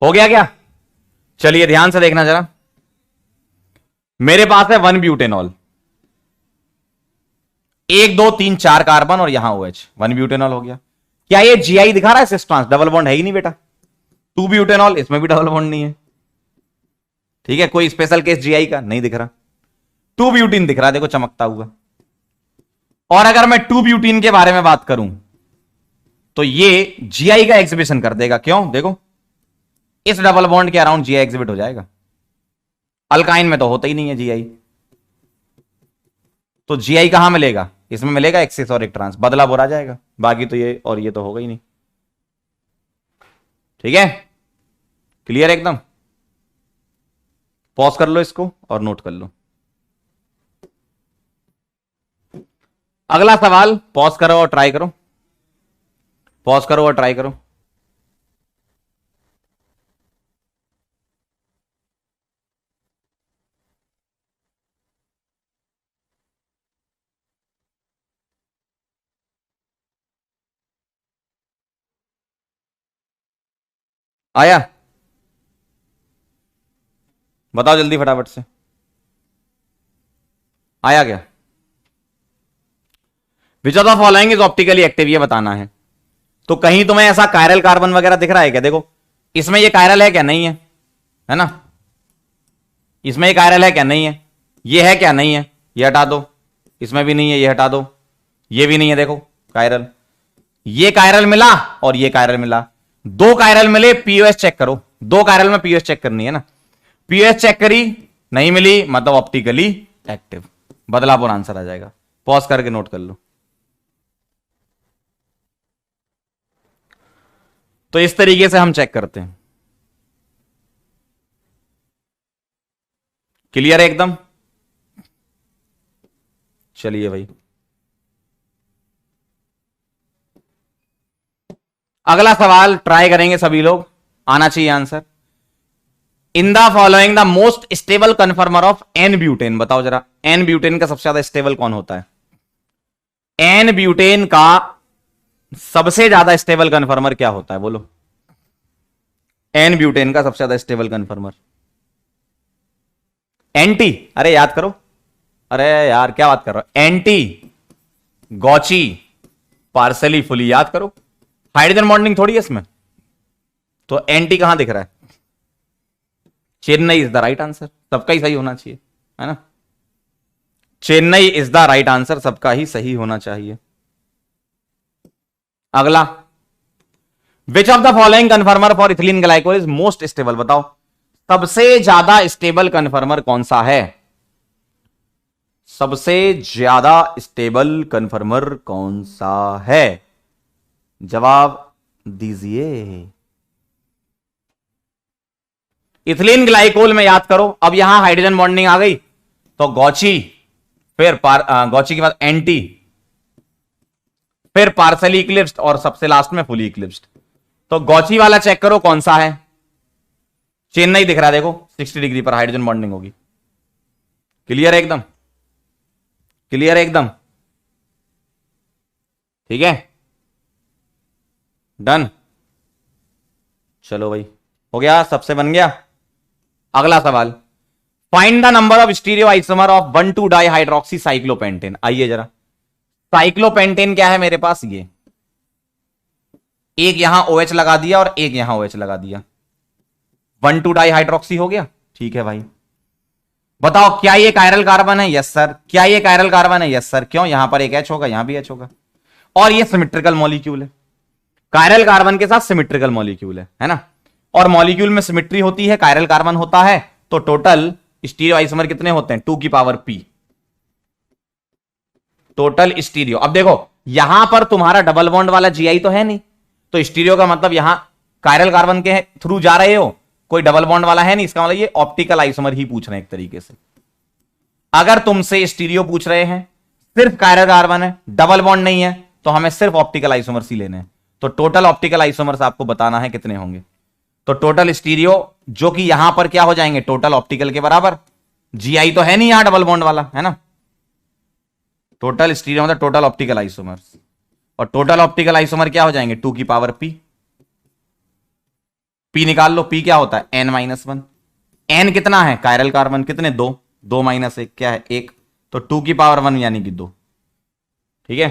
हो गया क्या? चलिए ध्यान से देखना जरा, मेरे पास है 1 ब्यूटेनॉल, 1 2 3 4 कार्बन और यहां OH, 1 ब्यूटेनॉल हो गया। क्या ये जीआई दिखा रहा है सिस्ट्रांस? डबल बॉन्ड है ही नहीं बेटा। 2 ब्यूटेनॉल, इसमें भी डबल बॉन्ड नहीं है, ठीक है, कोई स्पेशल केस जीआई का नहीं दिख रहा। 2 ब्यूटीन दिख रहा है, देखो चमकता हुआ। और अगर मैं 2 ब्यूटीन के बारे में बात करूं तो ये जीआई का एग्जिबिशन कर देगा, क्यों? देखो इस डबल बॉन्ड के अराउंड जीआई एग्जिबिट हो जाएगा, अल्काइन में तो होता ही नहीं है जीआई। तो जीआई कहां मिलेगा? इसमें मिलेगा एक सिस और एक ट्रांस, बदला बोरा जाएगा, बाकी तो ये और ये तो होगा ही नहीं, ठीक है, क्लियर एकदम। पॉज कर लो इसको और नोट कर लो। अगला सवाल, पॉज करो और ट्राई करो, पॉज करो और ट्राई करो। आया? बताओ जल्दी फटाफट से, आया क्या? Which of the following is optically active, ये बताना है। तो कहीं तुम्हें ऐसा कायरल कार्बन वगैरह दिख रहा है क्या? देखो इसमें ये कायरल है क्या? नहीं है, है ना, इसमें ये कायरल है क्या? नहीं है। ये है क्या? नहीं है, ये हटा दो, इसमें भी नहीं है, ये हटा दो, ये भी नहीं है, देखो कायरल, ये कायरल मिला और ये कायरल मिला, 2 कायरल मिले, पीओएस चेक करो, 2 कायरल में पीओएस चेक करनी है ना, पीओएस चेक करी, नहीं मिली, मतलब ऑप्टिकली एक्टिव, बदलापुर आंसर आ जाएगा। पॉज करके नोट कर लो। तो इस तरीके से हम चेक करते हैं, क्लियर है एकदम? चलिए भाई, अगला सवाल ट्राई करेंगे सभी लोग, आना चाहिए answer. In the following the most stable conformer of n butane, बताओ जरा एन ब्यूटेन का सबसे ज्यादा स्टेबल कौन होता है? एन ब्यूटेन का सबसे ज्यादा स्टेबल कन्फर्मर क्या होता है, बोलो? एन ब्यूटेन का सबसे ज्यादा स्टेबल कन्फर्मर एंटी, अरे याद करो, अरे यार क्या बात कर रहा हो, एंटी, गॉची, पार्सली, फुली, याद करो। हाइड्रोजन बॉन्डिंग थोड़ी है इसमें, तो एंटी कहां दिख रहा है? Chennai is the right answer, सबका ही सही होना चाहिए, है ना? Chennai is the right answer, सबका ही सही होना चाहिए। अगला, which of the following कन्फर्मर for ethylene glycol is most stable, बताओ सबसे ज्यादा स्टेबल कन्फर्मर कौन सा है? सबसे ज्यादा स्टेबल कन्फर्मर कौन सा है? जवाब दीजिए। इथिलीन ग्लाइकोल में याद करो, अब यहां हाइड्रोजन बॉन्डिंग आ गई तो गॉची, फिर गॉची के बाद एंटी, फिर पार्सली इक्लिप्स्ड और सबसे लास्ट में फुली इक्लिप्स्ड। तो गॉची वाला चेक करो कौन सा है। चेन्नई दिख रहा है, देखो 60 डिग्री पर हाइड्रोजन बॉन्डिंग होगी। क्लियर है एकदम? क्लियर है एकदम? ठीक है, डन। चलो भाई, हो गया, सबसे बन गया। अगला सवाल, find the number of stereo isomer of 1,2 dihydroxy cyclopentane. आइए जरा, साइक्लोपेंटेन क्या है मेरे पास? ये एक यहां OH लगा दिया और एक यहां OH लगा दिया, 1,2 डाइहाइड्रोक्सी हो गया। ठीक है भाई, बताओ क्या ये कायरल कार्बन है? Yes sir. क्या ये कायरल कार्बन है? Yes sir. क्यों? यहां पर एक H होगा, यहां भी H होगा, और ये सिमेट्रिकल मॉलिक्यूल है। कायरल कार्बन के साथ सिमेट्रिकल मॉलिक्यूल है ना? और मॉलिक्यूल में सिमेट्री होती है, कायरल कार्बन होता है, तो टोटल स्टीरियो आइसोमर कितने होते हैं? 2 की पावर p टोटल स्टीरियो। अब देखो यहां पर तुम्हारा डबल बॉन्ड वाला Gi तो है नहीं, तो स्टीरियो का मतलब यहां कायरल कार्बन के थ्रू जा रहे हो, कोई डबल बॉन्ड वाला है नहीं, इसका मतलब ये ऑप्टिकल आइसोमर ही पूछ रहे हैं एक तरीके से। अगर तुमसे स्टीरियो पूछ रहे हैं, सिर्फ कायरल कार्बन है, डबल बॉन्ड नहीं है, तो हमें सिर्फ ऑप्टिकल आइसोमर्स ही लेने हैं। तो टोटल ऑप्टिकल आइसोमर्स आपको बताना है कितने होंगे। तो टोटल स्टीरियो जो कि यहां पर क्या हो जाएंगे? टोटल ऑप्टिकल के बराबर। Gi तो है नहीं यहां डबल बॉन्ड वाला, है ना? टोटल स्टीरियो मतलब टोटल ऑप्टिकल आइसोमर्स, और टोटल ऑप्टिकल आइसोमर क्या हो जाएंगे? 2 की पावर p। p निकाल लो, p क्या होता है? n-1। n कितना है? कायरल कार्बन कितने? 2, 2 - 1 क्या है? 1, तो 2 की पावर 1 यानी कि 2। ठीक है,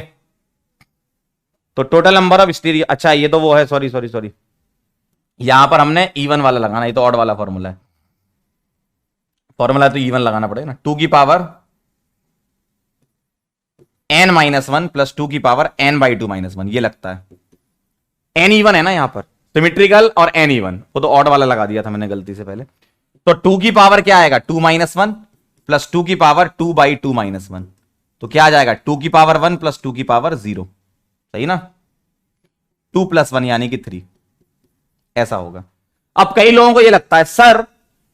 तो टोटल नंबर ऑफ स्टीरियो, अच्छा ये तो वो है, सॉरी सॉरी सॉरी, यहां पर हमने इवन वाला लगाना, ये तो ऑड वाला फॉर्मूला है, फॉर्मूला तो इवन लगाना पड़ेगा ना। 2 की पावर n-1 प्लस 2 की पावर n/2 - 1, ये लगता है n इवन है ना यहाँ पर, सिमेट्रिकल और n इवन, वो तो ऑड वाला लगा दिया था मैंने गलती से पहले। तो 2 की पावर क्या आएगा? 2 - 1 प्लस 2 की पावर 2/2 - 1, तो क्या आ जाएगा? 2 की पावर 1 प्लस 2 की पावर 0, सही ना? 2 + 1 यानी कि 3, ऐसा होगा। अब कई लोगों को यह लगता है सर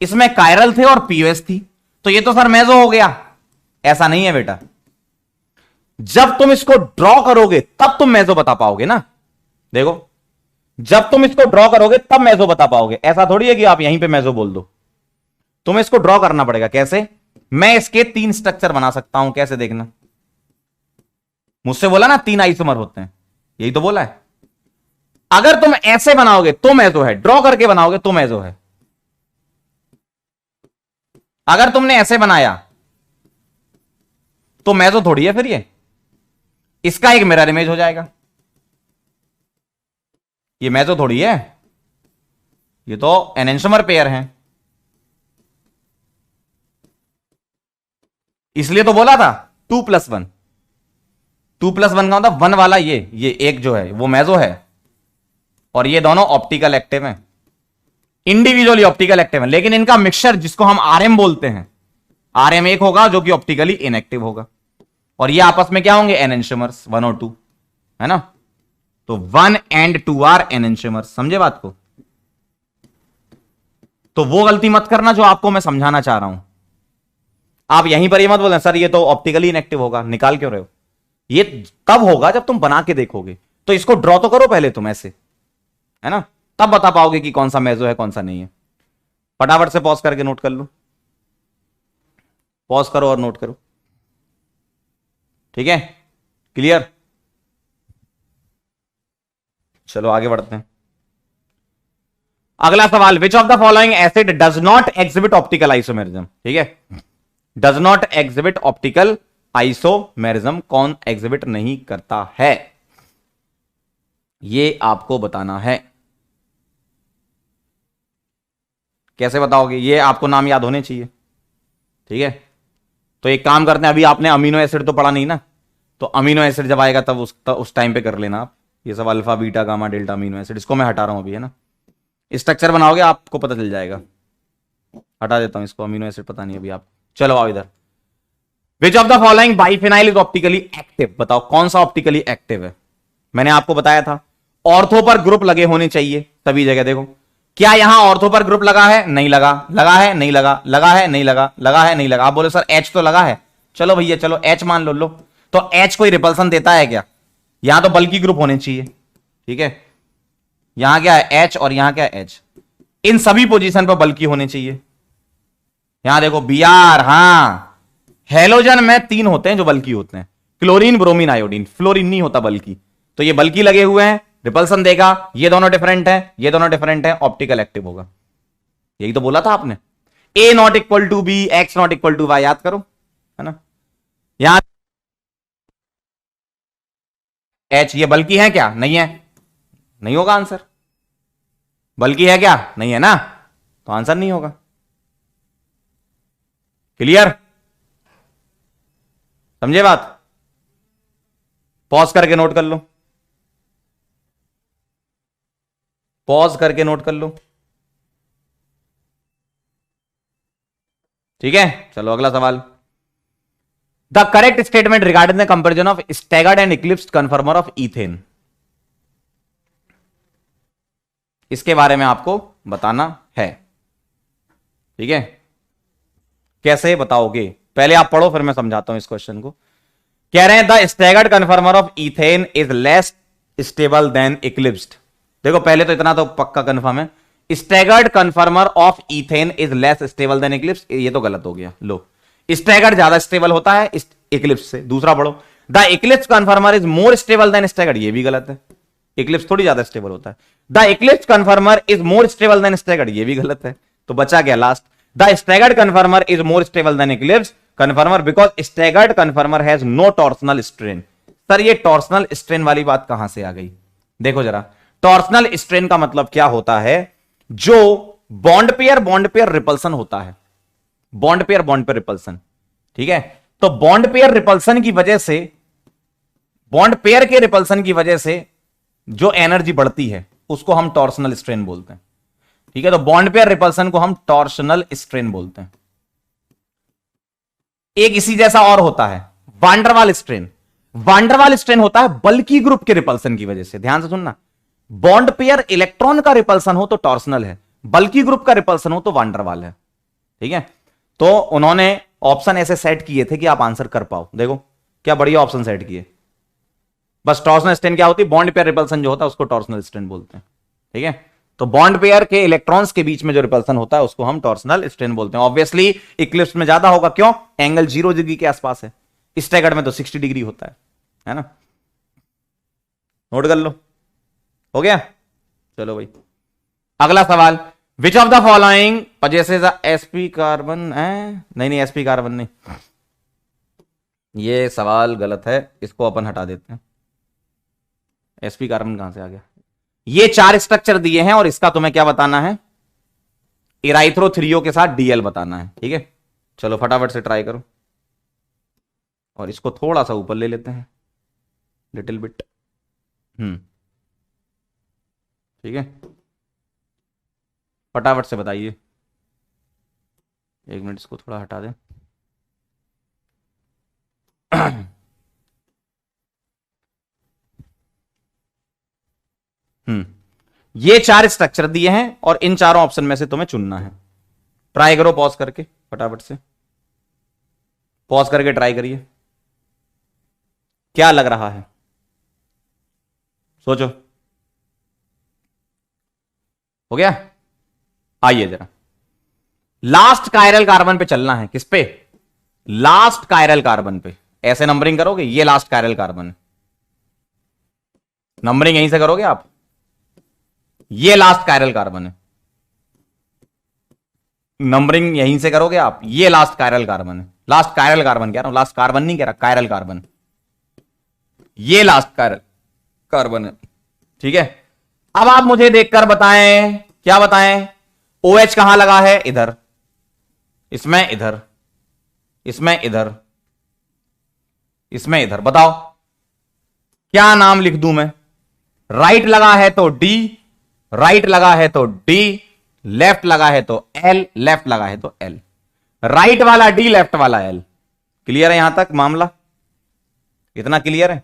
इसमें कायरल थे और पीओएस थी, तो ये तो सर मेजो हो गया। ऐसा नहीं है बेटा, जब तुम इसको ड्रॉ करोगे तब तुम मेजो बता पाओगे ना। देखो जब तुम इसको ड्रॉ करोगे तब मेजो बता पाओगे, ऐसा थोड़ी है कि आप यहीं पे मेजो बोल दो। तुम्हें इसको ड्रॉ करना पड़ेगा। कैसे? मैं इसके 3 स्ट्रक्चर बना सकता हूं, कैसे देखना। मुझसे बोला ना 3 आइसोमर होते हैं, यही तो बोला है। अगर तुम ऐसे बनाओगे तो मेजो है, ड्रॉ करके बनाओगे तो मेजो है। अगर तुमने ऐसे बनाया तो मेजो थोड़ी है, फिर ये इसका एक मिरर इमेज हो जाएगा, ये मेजो थोड़ी है, ये तो एनेंटियोमर पेयर है। इसलिए तो बोला था 2 + 1, 2 + 1 का मतलब 1 वाला ये एक जो है वो मेजो है, और ये दोनों ऑप्टिकल एक्टिव हैं, इंडिविजुअली ऑप्टिकल एक्टिव हैं, लेकिन इनका मिक्सचर जिसको हम आरएम बोलते हैं, आरएम एक होगा जो कि ऑप्टिकली इनएक्टिव होगा, और ये आपस में क्या होंगे? एनेंटियोमर्स 1 और 2, है ना? तो 1 and 2 आर एनेंटियोमर्स। समझे बात को? तो वो गलती मत करना जो आपको मैं समझाना चाह रहा हूं। आप यहीं पर ये मत बोलना सर ये तो ऑप्टिकली इनएक्टिव होगा, निकाल क्यों रहे हो? ये तब होगा जब तुम बना के देखोगे। तो इसको ड्रॉ तो करो पहले तुम ऐसे, है ना? तब बता पाओगे कि कौन सा मेजो है कौन सा नहीं है। फटाफट से पॉज करके नोट कर लो, पॉज करो और नोट करो, ठीक है, क्लियर। चलो आगे बढ़ते हैं। अगला सवाल, which of the following acid does not exhibit optical isomerism, ठीक है, does not exhibit optical isomerism, कौन एग्जिबिट नहीं करता है, ये आपको बताना है। कैसे बताओगे, ये आपको नाम याद होने चाहिए, ठीक है। तो एक काम करते हैं, अभी आपने अमीनो एसिड तो पढ़ा नहीं ना, तो अमीनो एसिड जब आएगा तब उस टाइम पे कर लेना आप, ये सब alpha beta gamma delta amino acid, इसको मैं हटा रहा हूं अभी, है ना। स्ट्रक्चर बनाओगे आपको पता चल जाएगा, हटा देता हूं इसको, अमीनो एसिड पता नहीं अभी आप। चलो आओ इधर, which of the following biphenyl is optically active, बताओ कौन सा ऑप्टिकली एक्टिव है। मैंने आपको बताया था ऑर्थो पर ग्रुप लगे होने चाहिए सभी जगह, देखो क्या यहां ऑर्थो पर ग्रुप लगा है, नहीं लगा, लगा है नहीं लगा, लगा है नहीं लगा, लगा है नहीं लगा। आप बोले सर एच तो लगा है, चलो भैया चलो एच मान लो, तो एच कोई रिपल्सन देता है क्या, यहां तो बल्कि ग्रुप होने चाहिए, ठीक है। यहां क्या है एच और यहां क्या है एच, इन सभी पोजीशन पर बल्कि होने चाहिए। यहां देखो बी आर, हां हेलोजन में 3 होते हैं जो बल्कि होते हैं, क्लोरीन ब्रोमीन आयोडीन, फ्लोरीन नहीं होता बल्कि, तो ये बल्कि लगे हुए हैं, रिपल्सन देगा, ये दोनों डिफरेंट है, ये दोनों डिफरेंट है, ऑप्टिकल एक्टिव होगा। यही तो बोला था आपने, A not equal to B, X not equal to Y, याद करो, है ना। यहां एच ये बल्कि है क्या, नहीं है, नहीं होगा आंसर, बल्कि है क्या, नहीं है ना, तो आंसर नहीं होगा। क्लियर, समझे बात, पॉज करके नोट कर लो, पॉज करके नोट कर लो, ठीक है। चलो अगला सवाल, the correct statement regarding the comparison of staggered and eclipsed कन्फर्मर of ethane, इसके बारे में आपको बताना है, ठीक है। कैसे बताओगे, पहले आप पढ़ो फिर मैं समझाता हूं इस क्वेश्चन को। कह रहे हैं the staggered कन्फर्मर of ethane is less stable then eclipsed, देखो पहले तो इतना तो पक्का कंफर्म है, staggered कन्फर्मर of ethane is less stable than Eclipse, ये तो गलत हो गया, लो स्टैगर्ड ज्यादा स्टेबल होता है इक्लिप्स से। दूसरा पढ़ो, the eclipse conformer is more stable than staggered, ये भी गलत है, इक्लिप्स थोड़ी ज्यादा स्टेबल होता है। The eclipse conformer is more stable than staggered, ये भी गलत है, तो बचा गया last, the staggered conformer is more stable than eclipse conformer because staggered conformer has no torsional strain. Sir ये टॉर्सनल स्ट्रेन वाली बात कहां से आ गई, देखो जरा, टॉर्सनल स्ट्रेन का मतलब क्या होता है, जो बॉन्ड पेयर रिपल्सन होता है, बॉन्ड पेयर रिपल्सन, ठीक है। तो बॉन्ड पेयर रिपल्सन की वजह से, बॉन्ड पेयर के रिपल्सन की वजह से जो एनर्जी बढ़ती है उसको हम टॉर्सनल स्ट्रेन बोलते हैं, ठीक है। तो बॉन्ड पेयर रिपल्सन को हम टॉर्सनल स्ट्रेन बोलते हैं। एक इसी जैसा और होता है वांडरवाल स्ट्रेन, वांडरवाल स्ट्रेन होता है बल्कि ग्रुप के रिपल्सन की वजह से, ध्यान से सुनना, बॉन्ड पेयर इलेक्ट्रॉन का रिपल्सन हो तो टॉर्सनल है, बल्कि ग्रुप का रिपल्सन हो तो वांडरवाल है, ठीक है। तो उन्होंने ऑप्शन ऐसे सेट किए थे कि आप आंसर कर पाओ, देखो क्या बढ़िया ऑप्शन सेट किए। बस टॉर्सनल स्ट्रेन क्या होती है, बॉन्ड पेयर रिपल्सन जो होता है उसको टॉर्सनल स्ट्रेन बोलते हैं, ठीक है। तो बॉन्ड पेयर के इलेक्ट्रॉन्स के बीच में जो रिपल्सन होता है उसको हम टॉर्सनल स्ट्रेन बोलते हैं। ऑब्वियसली इक्लिप्स में ज्यादा होगा, क्यों, एंगल 0 डिग्री के आसपास है, स्टैगर्ड में तो 60 डिग्री होता है ना। नोट कर लो, हो गया। चलो भाई अगला सवाल, विच ऑफ द फॉलोइंग, जैसे एसपी कार्बन है, नहीं एसपी कार्बन नहीं, ये सवाल गलत है, इसको अपन हटा देते हैं। एसपी कार्बन कहां से आ गया, ये 4 स्ट्रक्चर दिए हैं और इसका तुम्हें क्या बताना है, इराइथ्रोथ्रियो के साथ डीएल बताना है, ठीक है। चलो फटाफट से ट्राई करो, और इसको थोड़ा सा ऊपर ले लेते हैं, लिटिल बिट, ठीक है। फटाफट से बताइए, 1 मिनट इसको थोड़ा हटा दें। ये 4 स्ट्रक्चर दिए हैं और इन चारों ऑप्शन में से तुम्हें चुनना है। ट्राई करो पॉज करके, फटाफट से पॉज करके ट्राई करिए, क्या लग रहा है, सोचो, हो गया। आइए जरा, लास्ट कायरल कार्बन पे चलना है। किस पे? लास्ट कायरल कार्बन पे। ऐसे नंबरिंग करोगे, ये लास्ट कायरल कार्बन है, नंबरिंग यहीं से करोगे आप, ये लास्ट कायरल कार्बन है, नंबरिंग यहीं से करोगे आप, ये लास्ट कायरल कार्बन है। लास्ट कायरल कार्बन कह रहा हूं, लास्ट कार्बन नहीं कह रहा, कायरल कार्बन, ये लास्ट कायरल कार्बन है। ठीक है, अब आप मुझे देखकर बताएं, क्या बताएं? OH कहां लगा है? इधर, इसमें इधर, इसमें इधर, इसमें इधर। बताओ क्या नाम लिख दूं मैं? राइट लगा है तो D, राइट लगा है तो D, लेफ्ट लगा है तो L, लेफ्ट लगा है तो L। राइट वाला D, लेफ्ट वाला L। क्लियर है यहां तक मामला? इतना क्लियर है?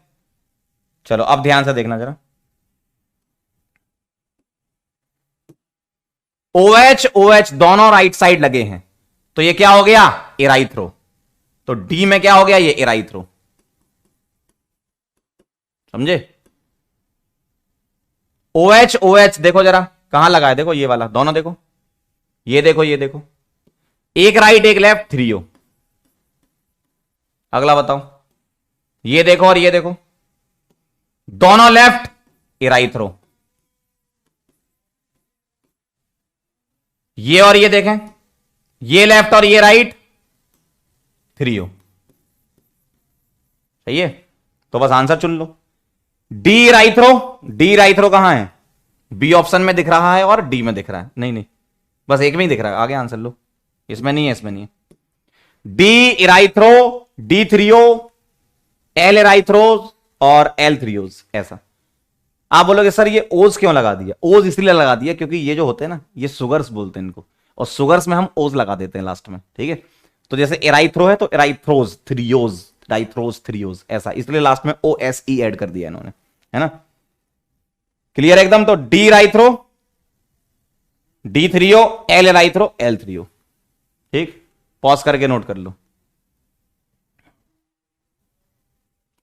चलो अब ध्यान से देखना जरा। OH OH दोनों राइट साइड लगे हैं, तो ये क्या हो गया? एराइथ्रो। तो D में क्या हो गया? ये एराइथ्रो। समझे? OH OH देखो जरा कहां लगा है, देखो ये वाला, दोनों देखो, ये देखो, ये देखो, एक राइट एक लेफ्ट, 3O। अगला बताओ, ये देखो और ये देखो, दोनों लेफ्ट, एराइथ्रो। ये और ये देखें, ये लेफ्ट और ये राइट, 3O। सही है? तो बस आंसर चुन लो। डी राइथ्रो, डी राइथ्रो कहां है? बी ऑप्शन में दिख रहा है और डी में दिख रहा है। नहीं नहीं, बस एक में ही दिख रहा है, आगे आंसर लो। इसमें नहीं है, इसमें नहीं है। डी इराइथ्रो, डी 3O, एल इराइथ्रोज और L 3Os। ऐसा आप बोलोगे सर ये ओज क्यों लगा दिया? ओज इसलिए लगा दिया क्योंकि ये जो होते हैं ना, ये सुगर्स बोलते हैं इनको, और सुगर्स में हम ओज लगा देते हैं लास्ट में। ठीक है, तो जैसे एराइथ्रो है तो एराइथ्रोज 3Os, डाइथ्रोज 3Os, ऐसा, इसलिए लास्ट में OSE ऐड कर दिया इन्होंने, है ना? क्लियर एकदम? तो D erythro, D3O, L erythro, L 3O। ठीक, पॉज करके नोट कर लो।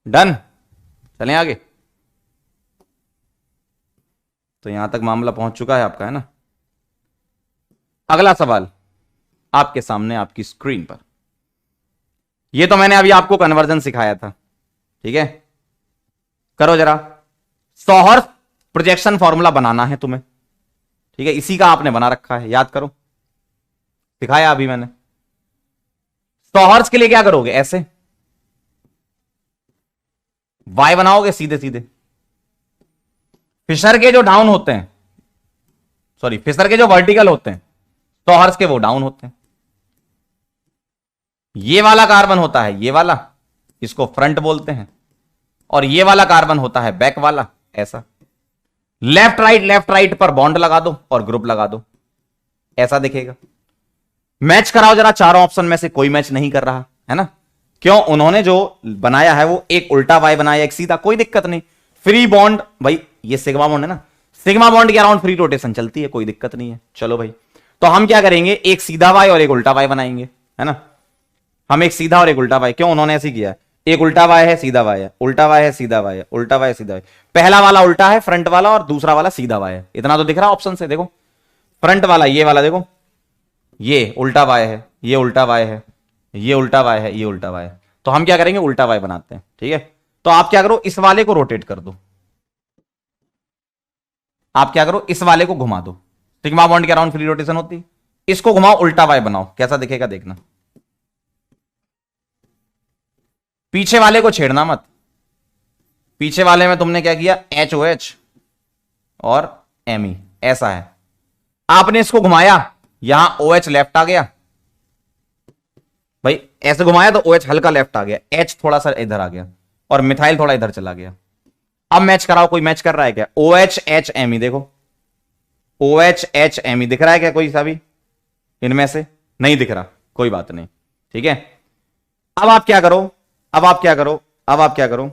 डन, चलें आगे। तो यहां तक मामला पहुंच चुका है आपका, है ना? अगला सवाल आपके सामने, आपकी स्क्रीन पर। ये तो मैंने अभी आपको कन्वर्जन सिखाया था। ठीक है, करो जरा। सॉहर्स प्रोजेक्शन फॉर्मूला बनाना है तुम्हें। ठीक है, इसी का आपने बना रखा है, याद करो, सिखाया अभी मैंने। सॉहर्स के लिए क्या करोगे? ऐसे Y बनाओगे सीधे सीधे। फिशर के जो डाउन होते हैं, सॉरी, फिशर के जो वर्टिकल होते हैं, सॉहर्स के वो डाउन होते हैं। ये वाला कार्बन होता है, ये वाला, इसको फ्रंट बोलते हैं, और ये वाला कार्बन होता है बैक वाला। ऐसा लेफ्ट राइट पर बॉन्ड लगा दो और ग्रुप लगा दो, ऐसा दिखेगा। मैच कराओ जरा, चारों ऑप्शन में से कोई मैच नहीं कर रहा है ना? क्यों? उन्होंने जो बनाया है वो एक उल्टा Y बनाया, एक सीधा, कोई दिक्कत नहीं। फ्री बॉन्ड, भाई ये सिग्मा बॉन्ड है ना, सिग्मा बॉन्ड के अराउंड फ्री रोटेशन चलती है, कोई दिक्कत नहीं है। चलो भाई, तो हम क्या करेंगे? एक सीधा Y और एक उल्टा Y बनाएंगे, है ना? हम एक सीधा और एक उल्टा Y, क्यों? उन्होंने ऐसे किया है, एक उल्टा Y है, सीधा Y है, उल्टा Y है, सीधा Y है, उल्टा Y है, सीधा Y। पहला वाला उल्टा है, फ्रंट वाला, और दूसरा वाला सीधा Y है। इतना तो दिख रहा है ऑप्शन से, देखो, फ्रंट वाला ये वाला, देखो ये उल्टा Y है, ये उल्टा Y है, ये उल्टा Y है, ये उल्टा Y है। तो हम क्या करेंगे? उल्टा Y बनाते हैं। ठीक है, तो आप क्या करो? इस वाले को रोटेट कर दो, आप क्या करो? इस वाले को घुमा दो, सिग्मा बॉन्ड के अराउंड फ्री रोटेशन होती, इसको घुमाओ, उल्टा Y बनाओ, कैसा दिखेगा देखना। पीछे वाले को छेड़ना मत, पीछे वाले में तुमने क्या किया? HOH और Me, ऐसा है। आपने इसको घुमाया, यहां OH लेफ्ट आ गया, भाई ऐसे घुमाया तो OH हल्का लेफ्ट आ गया, H थोड़ा सा इधर आ गया, और मिथाइल थोड़ा इधर चला गया। अब मैच कराओ, कोई मैच कर रहा है क्या? OH H Me, देखो OH H Me दिख रहा है क्या कोई सा भी इनमें से? नहीं दिख रहा, कोई बात नहीं। ठीक है, अब आप क्या करो? अब आप क्या करो? अब आप क्या करो?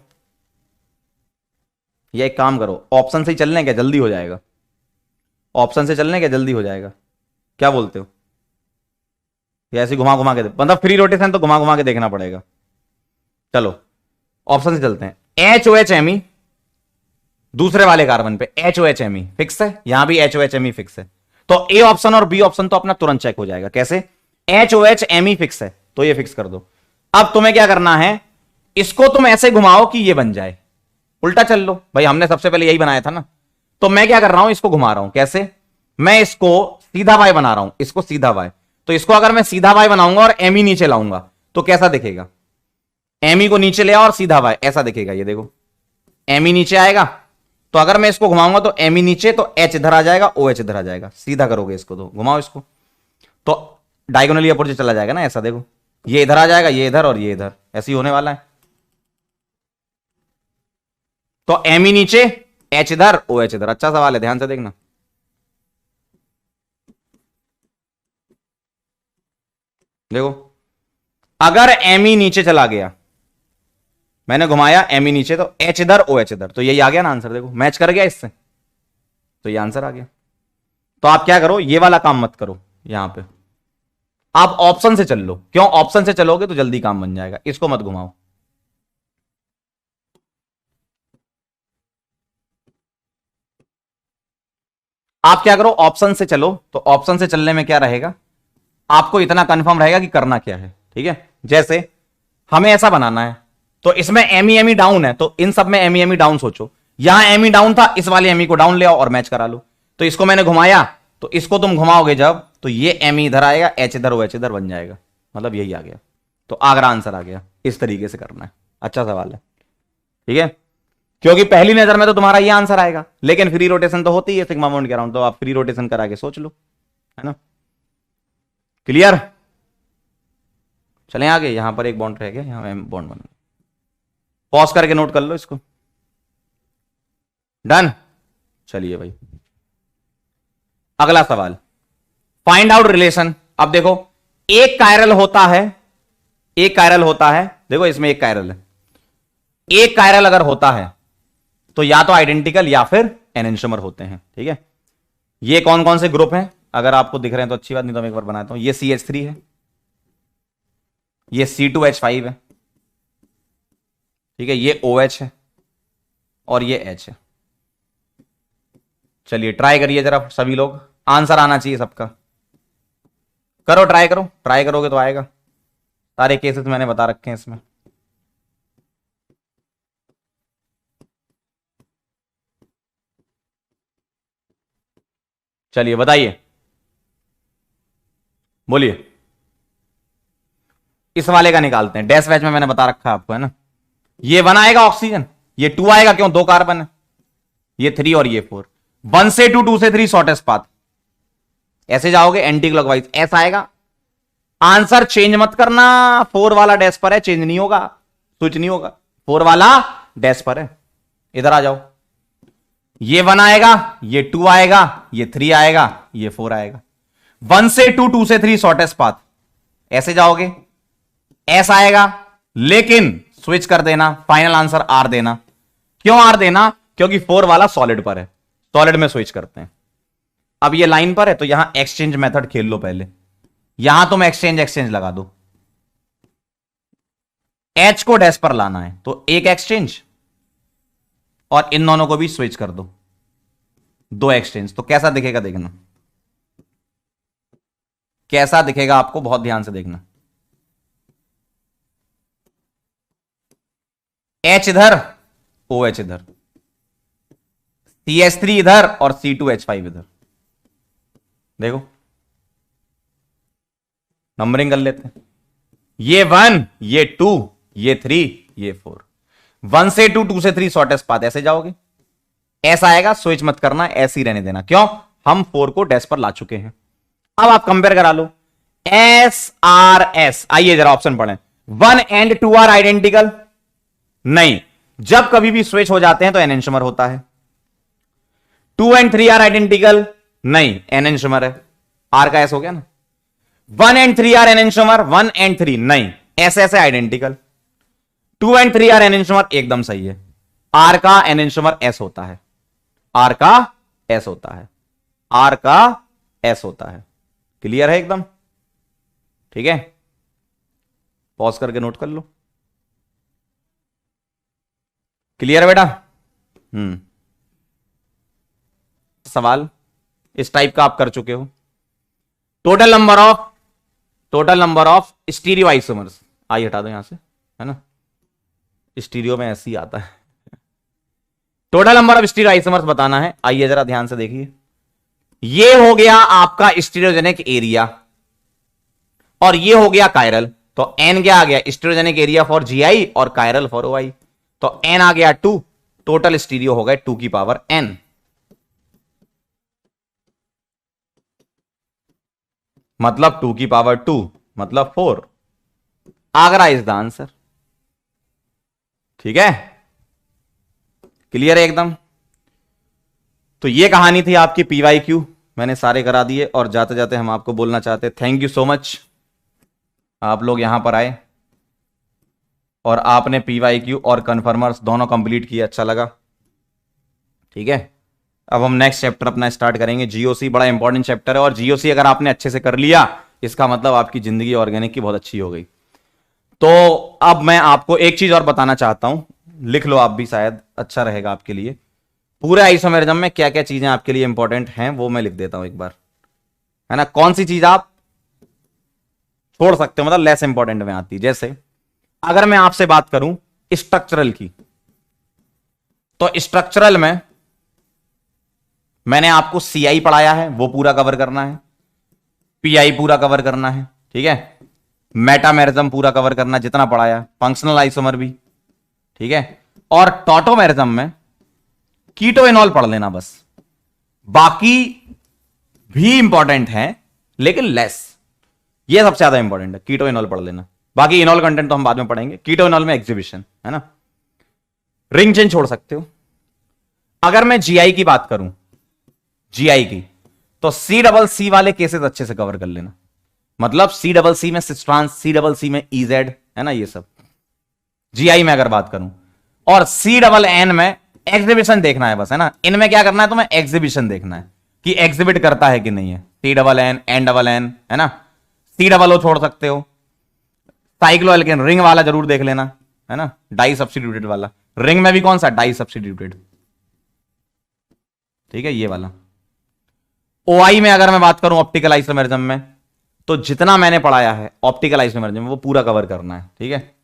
ये एक काम करो, ऑप्शन से ही चलने क्या, जल्दी हो जाएगा। ऑप्शन से चलने क्या, जल्दी हो जाएगा, क्या बोलते हो? ऐसे घुमा घुमा के, मतलब फ्री रोटेशन तो घुमा घुमा के देखना पड़ेगा। चलो ऑप्शन से चलते हैं। HOH Me दूसरे वाले कार्बन पे, HOH Me फिक्स है, यहां भी HOH Me फिक्स है। तो ए ऑप्शन और बी ऑप्शन तो अपना तुरंत चेक हो जाएगा। कैसे? H O H M E fix है, तो ये फिक्स कर दो। अब तुम्हें क्या करना है, इसको तुम ऐसे घुमाओ कि ये बन जाए, उल्टा चल लो भाई, हमने सबसे पहले यही बनाया था ना। तो मैं क्या कर रहा हूं, इसको घुमा रहा हूं, कैसे, मैं इसको सीधा वाई बना रहा हूं, इसको सीधा वाई। तो इसको अगर मैं सीधा वाई बनाऊंगा और एम ई नीचे लाऊंगा तो कैसा दिखेगा, एम ई को नीचे ले आओ और सीधा वाई, ऐसा दिखेगा। ये देखो एम ई नीचे आएगा, तो अगर मैं इसको घुमाऊंगा तो एम ई नीचे, तो एच इधर आ जाएगा, ओ एच इधर आ जाएगा। सीधा करोगे इसको तो घुमाओ इसको, तो डायगोनली अपोजिट चला जाएगा ना, ऐसा देखो, ये इधर आ जाएगा, ये इधर और ये इधर, ऐसे ही होने वाला है। तो एम ई नीचे, एच इधर, ओ एच इधर। अच्छा सवाल है, ध्यान से देखना। देखो अगर एम ई नीचे चला गया, मैंने घुमाया एम ई नीचे, तो एच इधर, ओ एच इधर, तो यही आ गया ना आंसर। देखो मैच कर गया इससे, तो ये आंसर आ गया। तो आप क्या करो, ये वाला काम मत करो, यहां पे आप ऑप्शन से चल लो। क्यों, ऑप्शन से चलोगे तो जल्दी काम बन जाएगा, इसको मत घुमाओ। आप क्या करो, ऑप्शन से चलो। तो ऑप्शन से चलने में क्या रहेगा, आपको इतना कंफर्म रहेगा कि करना क्या है, ठीक है। जैसे हमें ऐसा बनाना है, तो इसमें एमई डाउन है, तो इन सब में एमई डाउन सोचो। यहां एमई डाउन था, इस वाले एमई को डाउन ले आओ और मैच करा लो। तो इसको मैंने घुमाया, तो इसको तुम घुमाओगे जब, तो ये एमई इधर आएगा, एच इधर, ओ एच इधर बन जाएगा, मतलब यही आ गया। तो आगरा आंसर आ गया। इस तरीके से करना है। अच्छा सवाल है, ठीक है, क्योंकि पहली नजर में तो तुम्हारा ये आंसर आएगा, लेकिन फ्री रोटेशन तो होती है सिग्मा बाउंड के अराउंड, तो आप फ्री रोटेशन करा के सोच लो, है ना। क्लियर, चलें आगे। यहां पर एक बॉन्ड रह गया, यहां बॉन्ड बना, पॉज करके नोट कर लो इसको। डन, चलिए भाई अगला सवाल, फाइंड आउट रिलेशन। अब देखो एक कायरल होता है, एक कायरल होता है, देखो इसमें एक कायरल है, एक कायरल अगर होता है तो या तो आइडेंटिकल या फिर एनेंटियोमर होते हैं, ठीक है। ये कौन कौन से ग्रुप हैं, अगर आपको दिख रहे हैं तो अच्छी बात, नहीं तो मैं एक बार बनाता हूं। ये CH3 है, ये C2H5 है, ठीक है, ये OH है और ये H है। चलिए ट्राई करिए जरा सभी लोग, आंसर आना चाहिए सबका। करो, ट्राई करो, ट्राई करोगे तो आएगा। सारे केसेस मैंने बता रखे हैं इसमें। चलिए बताइए, बोलिए। इस वाले का निकालते हैं, डैश वैच में मैंने बता रखा है आपको, है ना। ये 1 आएगा ऑक्सीजन, ये 2 आएगा, क्यों, 2 कार्बन है, ये 3 और ये 4। 1 से 2, 2 से 3 शॉर्टेस्ट पाथ, ऐसे जाओगे एंटी क्लॉकवाइज, ऐसा आएगा। आंसर चेंज मत करना, 4 वाला डैश पर है, चेंज नहीं होगा, स्विच नहीं होगा, 4 वाला डैश पर है। इधर आ जाओ, ये 1 आएगा, ये 2 आएगा, ये 3 आएगा, ये 4 आएगा। 1 से 2, 2 से 3 शॉर्टेस्ट पाथ, ऐसे जाओगे, ऐसा आएगा, लेकिन स्विच कर देना, फाइनल आंसर आर देना। क्यों आर देना, क्योंकि 4 वाला सॉलिड पर है, सॉलिड में स्विच करते हैं। अब ये लाइन पर है, तो यहां एक्सचेंज मेथड खेल लो पहले, यहां तुम एक्सचेंज लगा दो। एच को डैश पर लाना है, तो एक एक्सचेंज और इन दोनों को भी स्विच कर दो, 2 एक्सचेंज। तो कैसा दिखेगा देखना, कैसा दिखेगा आपको बहुत ध्यान से देखना। एच इधर, ओ एच इधर, CH3 इधर और C2H5 इधर। देखो नंबरिंग कर लेते हैं, ये 1, ये 2, ये 3, ये 4। 1 से 2, 2 से 3 शॉर्टेस्ट पाथ, ऐसे जाओगे, ऐसा आएगा, स्विच मत करना, ऐसे ही रहने देना। क्यों, हम 4 को डैश पर ला चुके हैं। अब आप कंपेयर करा लो, SRS, आइए जरा ऑप्शन पढ़ें। 1 एंड 2 आर आइडेंटिकल, नहीं, जब कभी भी स्विच हो जाते हैं तो एनेंटियोमर होता है। 2 एंड 3 आर आइडेंटिकल, नहीं, एनेंटियोमर है, आर का एस हो गया ना। 1 एंड 3 आर एनेंटियोमर, 1 एंड 3 नहीं, ऐसे ऐसे आइडेंटिकल। 2 एंड 3 आर एनेंटियोमर, एकदम सही है, आर का एनेंटियोमर एस होता है, आर का एस होता है, आर का एस होता है। क्लियर है एकदम, ठीक है, पॉज करके नोट कर लो। क्लियर है बेटा, सवाल इस टाइप का आप कर चुके हो। Total number of total number of stereoisomers, आई हटा दो यहां से, है ना, स्टीरियो में ऐसे ही आता है। Total number of stereo isomers बताना है। आइए जरा ध्यान से देखिए, ये हो गया आपका स्टीरियोजेनिक एरिया और ये हो गया कायरल। तो एन क्या आ गया, स्टीरियोजेनिक एरिया फॉर जीआई और कायरल फॉर ओआई। तो एन आ गया 2, टोटल स्टीरियो हो गए 2 की पावर एन। मतलब 2 की पावर 2 मतलब 4। Agra is the answer. ठीक है, क्लियर है एकदम। तो ये कहानी थी आपकी पीवाईक्यू, मैंने सारे करा दिए। और जाते जाते हम आपको बोलना चाहते हैं थैंक यू सो मच, आप लोग यहां पर आए और आपने पीवाईक्यू और कन्फर्मर्स दोनों कंप्लीट किए, अच्छा लगा। ठीक है, अब हम नेक्स्ट चैप्टर अपना स्टार्ट करेंगे, जीओसी। बड़ा इंपॉर्टेंट चैप्टर है और जीओसी अगर आपने अच्छे से कर लिया इसका मतलब आपकी जिंदगी ऑर्गेनिक की बहुत अच्छी हो गई। तो अब मैं आपको एक चीज और बताना चाहता हूं, लिख लो आप भी, शायद अच्छा रहेगा आपके लिए। पूरे आइसोमेरिज्म में क्या क्या चीजें आपके लिए इंपॉर्टेंट हैं वो मैं लिख देता हूं एक बार, है ना। कौन सी चीज आप छोड़ सकते हो, मतलब लेस इंपॉर्टेंट में आती। जैसे अगर मैं आपसे बात करूं स्ट्रक्चरल की, तो स्ट्रक्चरल में मैंने आपको सीआई पढ़ाया है, वो पूरा कवर करना है। पीआई पूरा कवर करना है, ठीक है। मेटामेरिज्म पूरा कवर करना जितना पढ़ाया, फंक्शनल आइसोमर भी, ठीक है। और टॉटोमेरिज्म में कीटोइनॉल पढ़ लेना बस, बाकी भी इंपॉर्टेंट है लेकिन लेस। ये सबसे ज्यादा इंपॉर्टेंट है, कीटोइनॉल पढ़ लेना। बाकी इनॉल कंटेंट तो हम बाद में पढ़ेंगे। कीटोइनॉल में एग्जीबिशन, है ना। रिंग चेन छोड़ सकते हो। अगर मैं जीआई की बात करूं, जीआई की, तो C वाले केसेस अच्छे से कवर कर लेना। मतलब C में सिस्ट्रांस, C में EZ, है ना, ये सब जीआई में अगर बात करूं। और CNN में एग्जीबिशन देखना है बस, है ना। इनमें क्या करना है, तुम्हें एग्जीबिशन देखना है कि एग्जिबिट करता है कि नहीं है। TNN, NNN, है ना। COO छोड़ सकते हो। साइक्लोएल्केन रिंग वाला जरूर देख लेना, है ना, डाई सब्स्टिट्यूटेड वाला। रिंग में भी कौन सा, डाई सब्स्टिट्यूटेड, ठीक है, ये वाला। ओआई में अगर मैं बात करूं ऑप्टिकल आइसोमेरिज्म में, तो जितना मैंने पढ़ाया है ऑप्टिकल आइसोमेरिज्म में वो पूरा कवर करना है, ठीक है।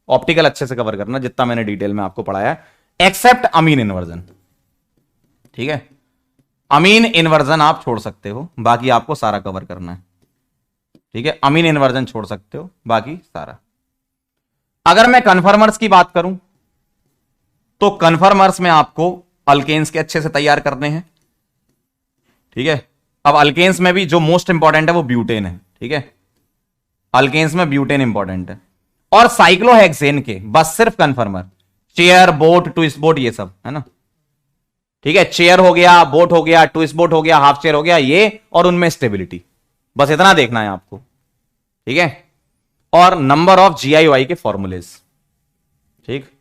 ऑप्टिकल अच्छे से कवर करना जितना मैंने डिटेल में आपको पढ़ाया है, एक्सेप्ट अमीन इन्वर्जन, ठीक है। अमीन इन्वर्जन आप छोड़ सकते हो, बाकी आपको सारा कवर करना है, ठीक है। अमीन इन्वर्जन छोड़ सकते हो, बाकी सारा। अगर मैं कन्फर्मर्स की बात करूं, तो कन्फर्मर्स में आपको अल्केन्स के अच्छे से तैयार करने हैं, ठीक है। अब अल्केन्स में भी जो मोस्ट इंपॉर्टेंट है वो ब्यूटेन है, ठीक है। अल्केन्स में ब्यूटेन इंपॉर्टेंट है। और साइक्लोहेक्सेन के बस सिर्फ कन्फर्मर, चेयर, बोट, ट्विस्ट बोट, ये सब, है ना, ठीक है। चेयर हो गया, बोट हो गया, ट्विस्ट बोट हो गया, हाफ चेयर हो गया, ये, और उनमें स्टेबिलिटी, बस इतना देखना है आपको, ठीक है। और नंबर ऑफ GIOI के फॉर्मूलेज, ठीक,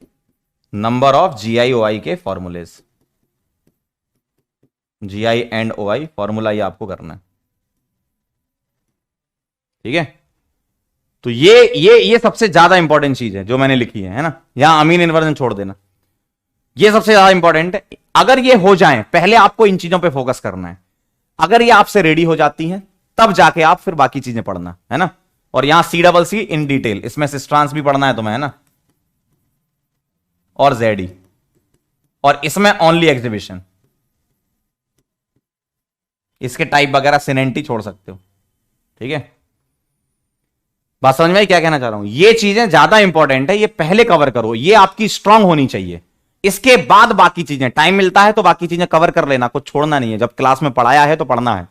नंबर ऑफ GIOI के formulas, GI and OI formula ये आपको करना है, ठीक है। तो ये सबसे ज्यादा इंपॉर्टेंट चीज है जो मैंने लिखी है ना। यहां अमीन इन्वर्जन छोड़ देना, ये सबसे ज्यादा इंपॉर्टेंट है। अगर ये हो जाए, पहले आपको इन चीजों पे फोकस करना है। अगर ये आपसे रेडी हो जाती हैं तब जाके आप फिर बाकी चीजें पढ़ना, है ना। और यहां C इन डिटेल, इसमें सिस्ट्रांस भी पढ़ना है तुम्हें, है ना, और ZE, और इसमें ओनली एग्जीबिशन। इसके टाइप वगैरह सिनेंटी छोड़ सकते हो, ठीक है। बात समझ में क्या कहना चाह रहा हूं, ये चीजें ज्यादा इंपॉर्टेंट है, ये पहले कवर करो, ये आपकी स्ट्रांग होनी चाहिए। इसके बाद बाकी चीजें, टाइम मिलता है तो बाकी चीजें कवर कर लेना, कुछ छोड़ना नहीं है। जब क्लास में पढ़ाया है तो पढ़ना है,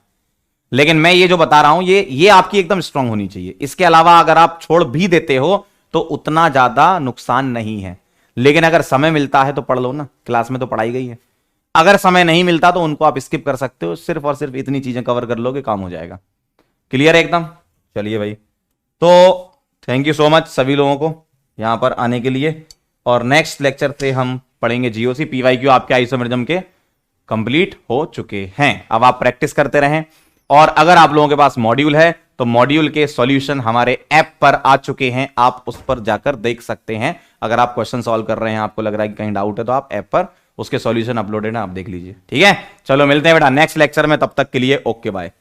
लेकिन मैं ये जो बता रहा हूं ये आपकी एकदम स्ट्रांग होनी चाहिए। इसके अलावा अगर आप छोड़ भी देते हो तो उतना ज्यादा नुकसान नहीं है, लेकिन अगर समय मिलता है तो पढ़ लो ना, क्लास में तो पढ़ाई गई है। अगर समय नहीं मिलता तो उनको आप स्किप कर सकते हो, सिर्फ और सिर्फ इतनी चीजें कवर कर लोगे, काम हो जाएगा। क्लियर है एकदम। चलिए भाई, तो थैंक यू सो मच सभी लोगों को यहां पर आने के लिए। और नेक्स्ट लेक्चर से हम पढ़ेंगे GOC। PYQ आपके आइसोमेरिज्म के कंप्लीट हो चुके हैं, अब आप प्रैक्टिस करते रहें। और अगर आप लोगों के पास मॉड्यूल है तो मॉड्यूल के सॉल्यूशन हमारे ऐप पर आ चुके हैं, आप उस पर जाकर देख सकते हैं। अगर आप क्वेश्चन सॉल्व कर रहे हैं, आपको लग रहा है कि कहीं डाउट है, तो आप ऐप पर उसके सॉल्यूशन अपलोडेड है, आप देख लीजिए, ठीक है। चलो मिलते हैं बेटा नेक्स्ट लेक्चर में, तब तक के लिए ओके बाय।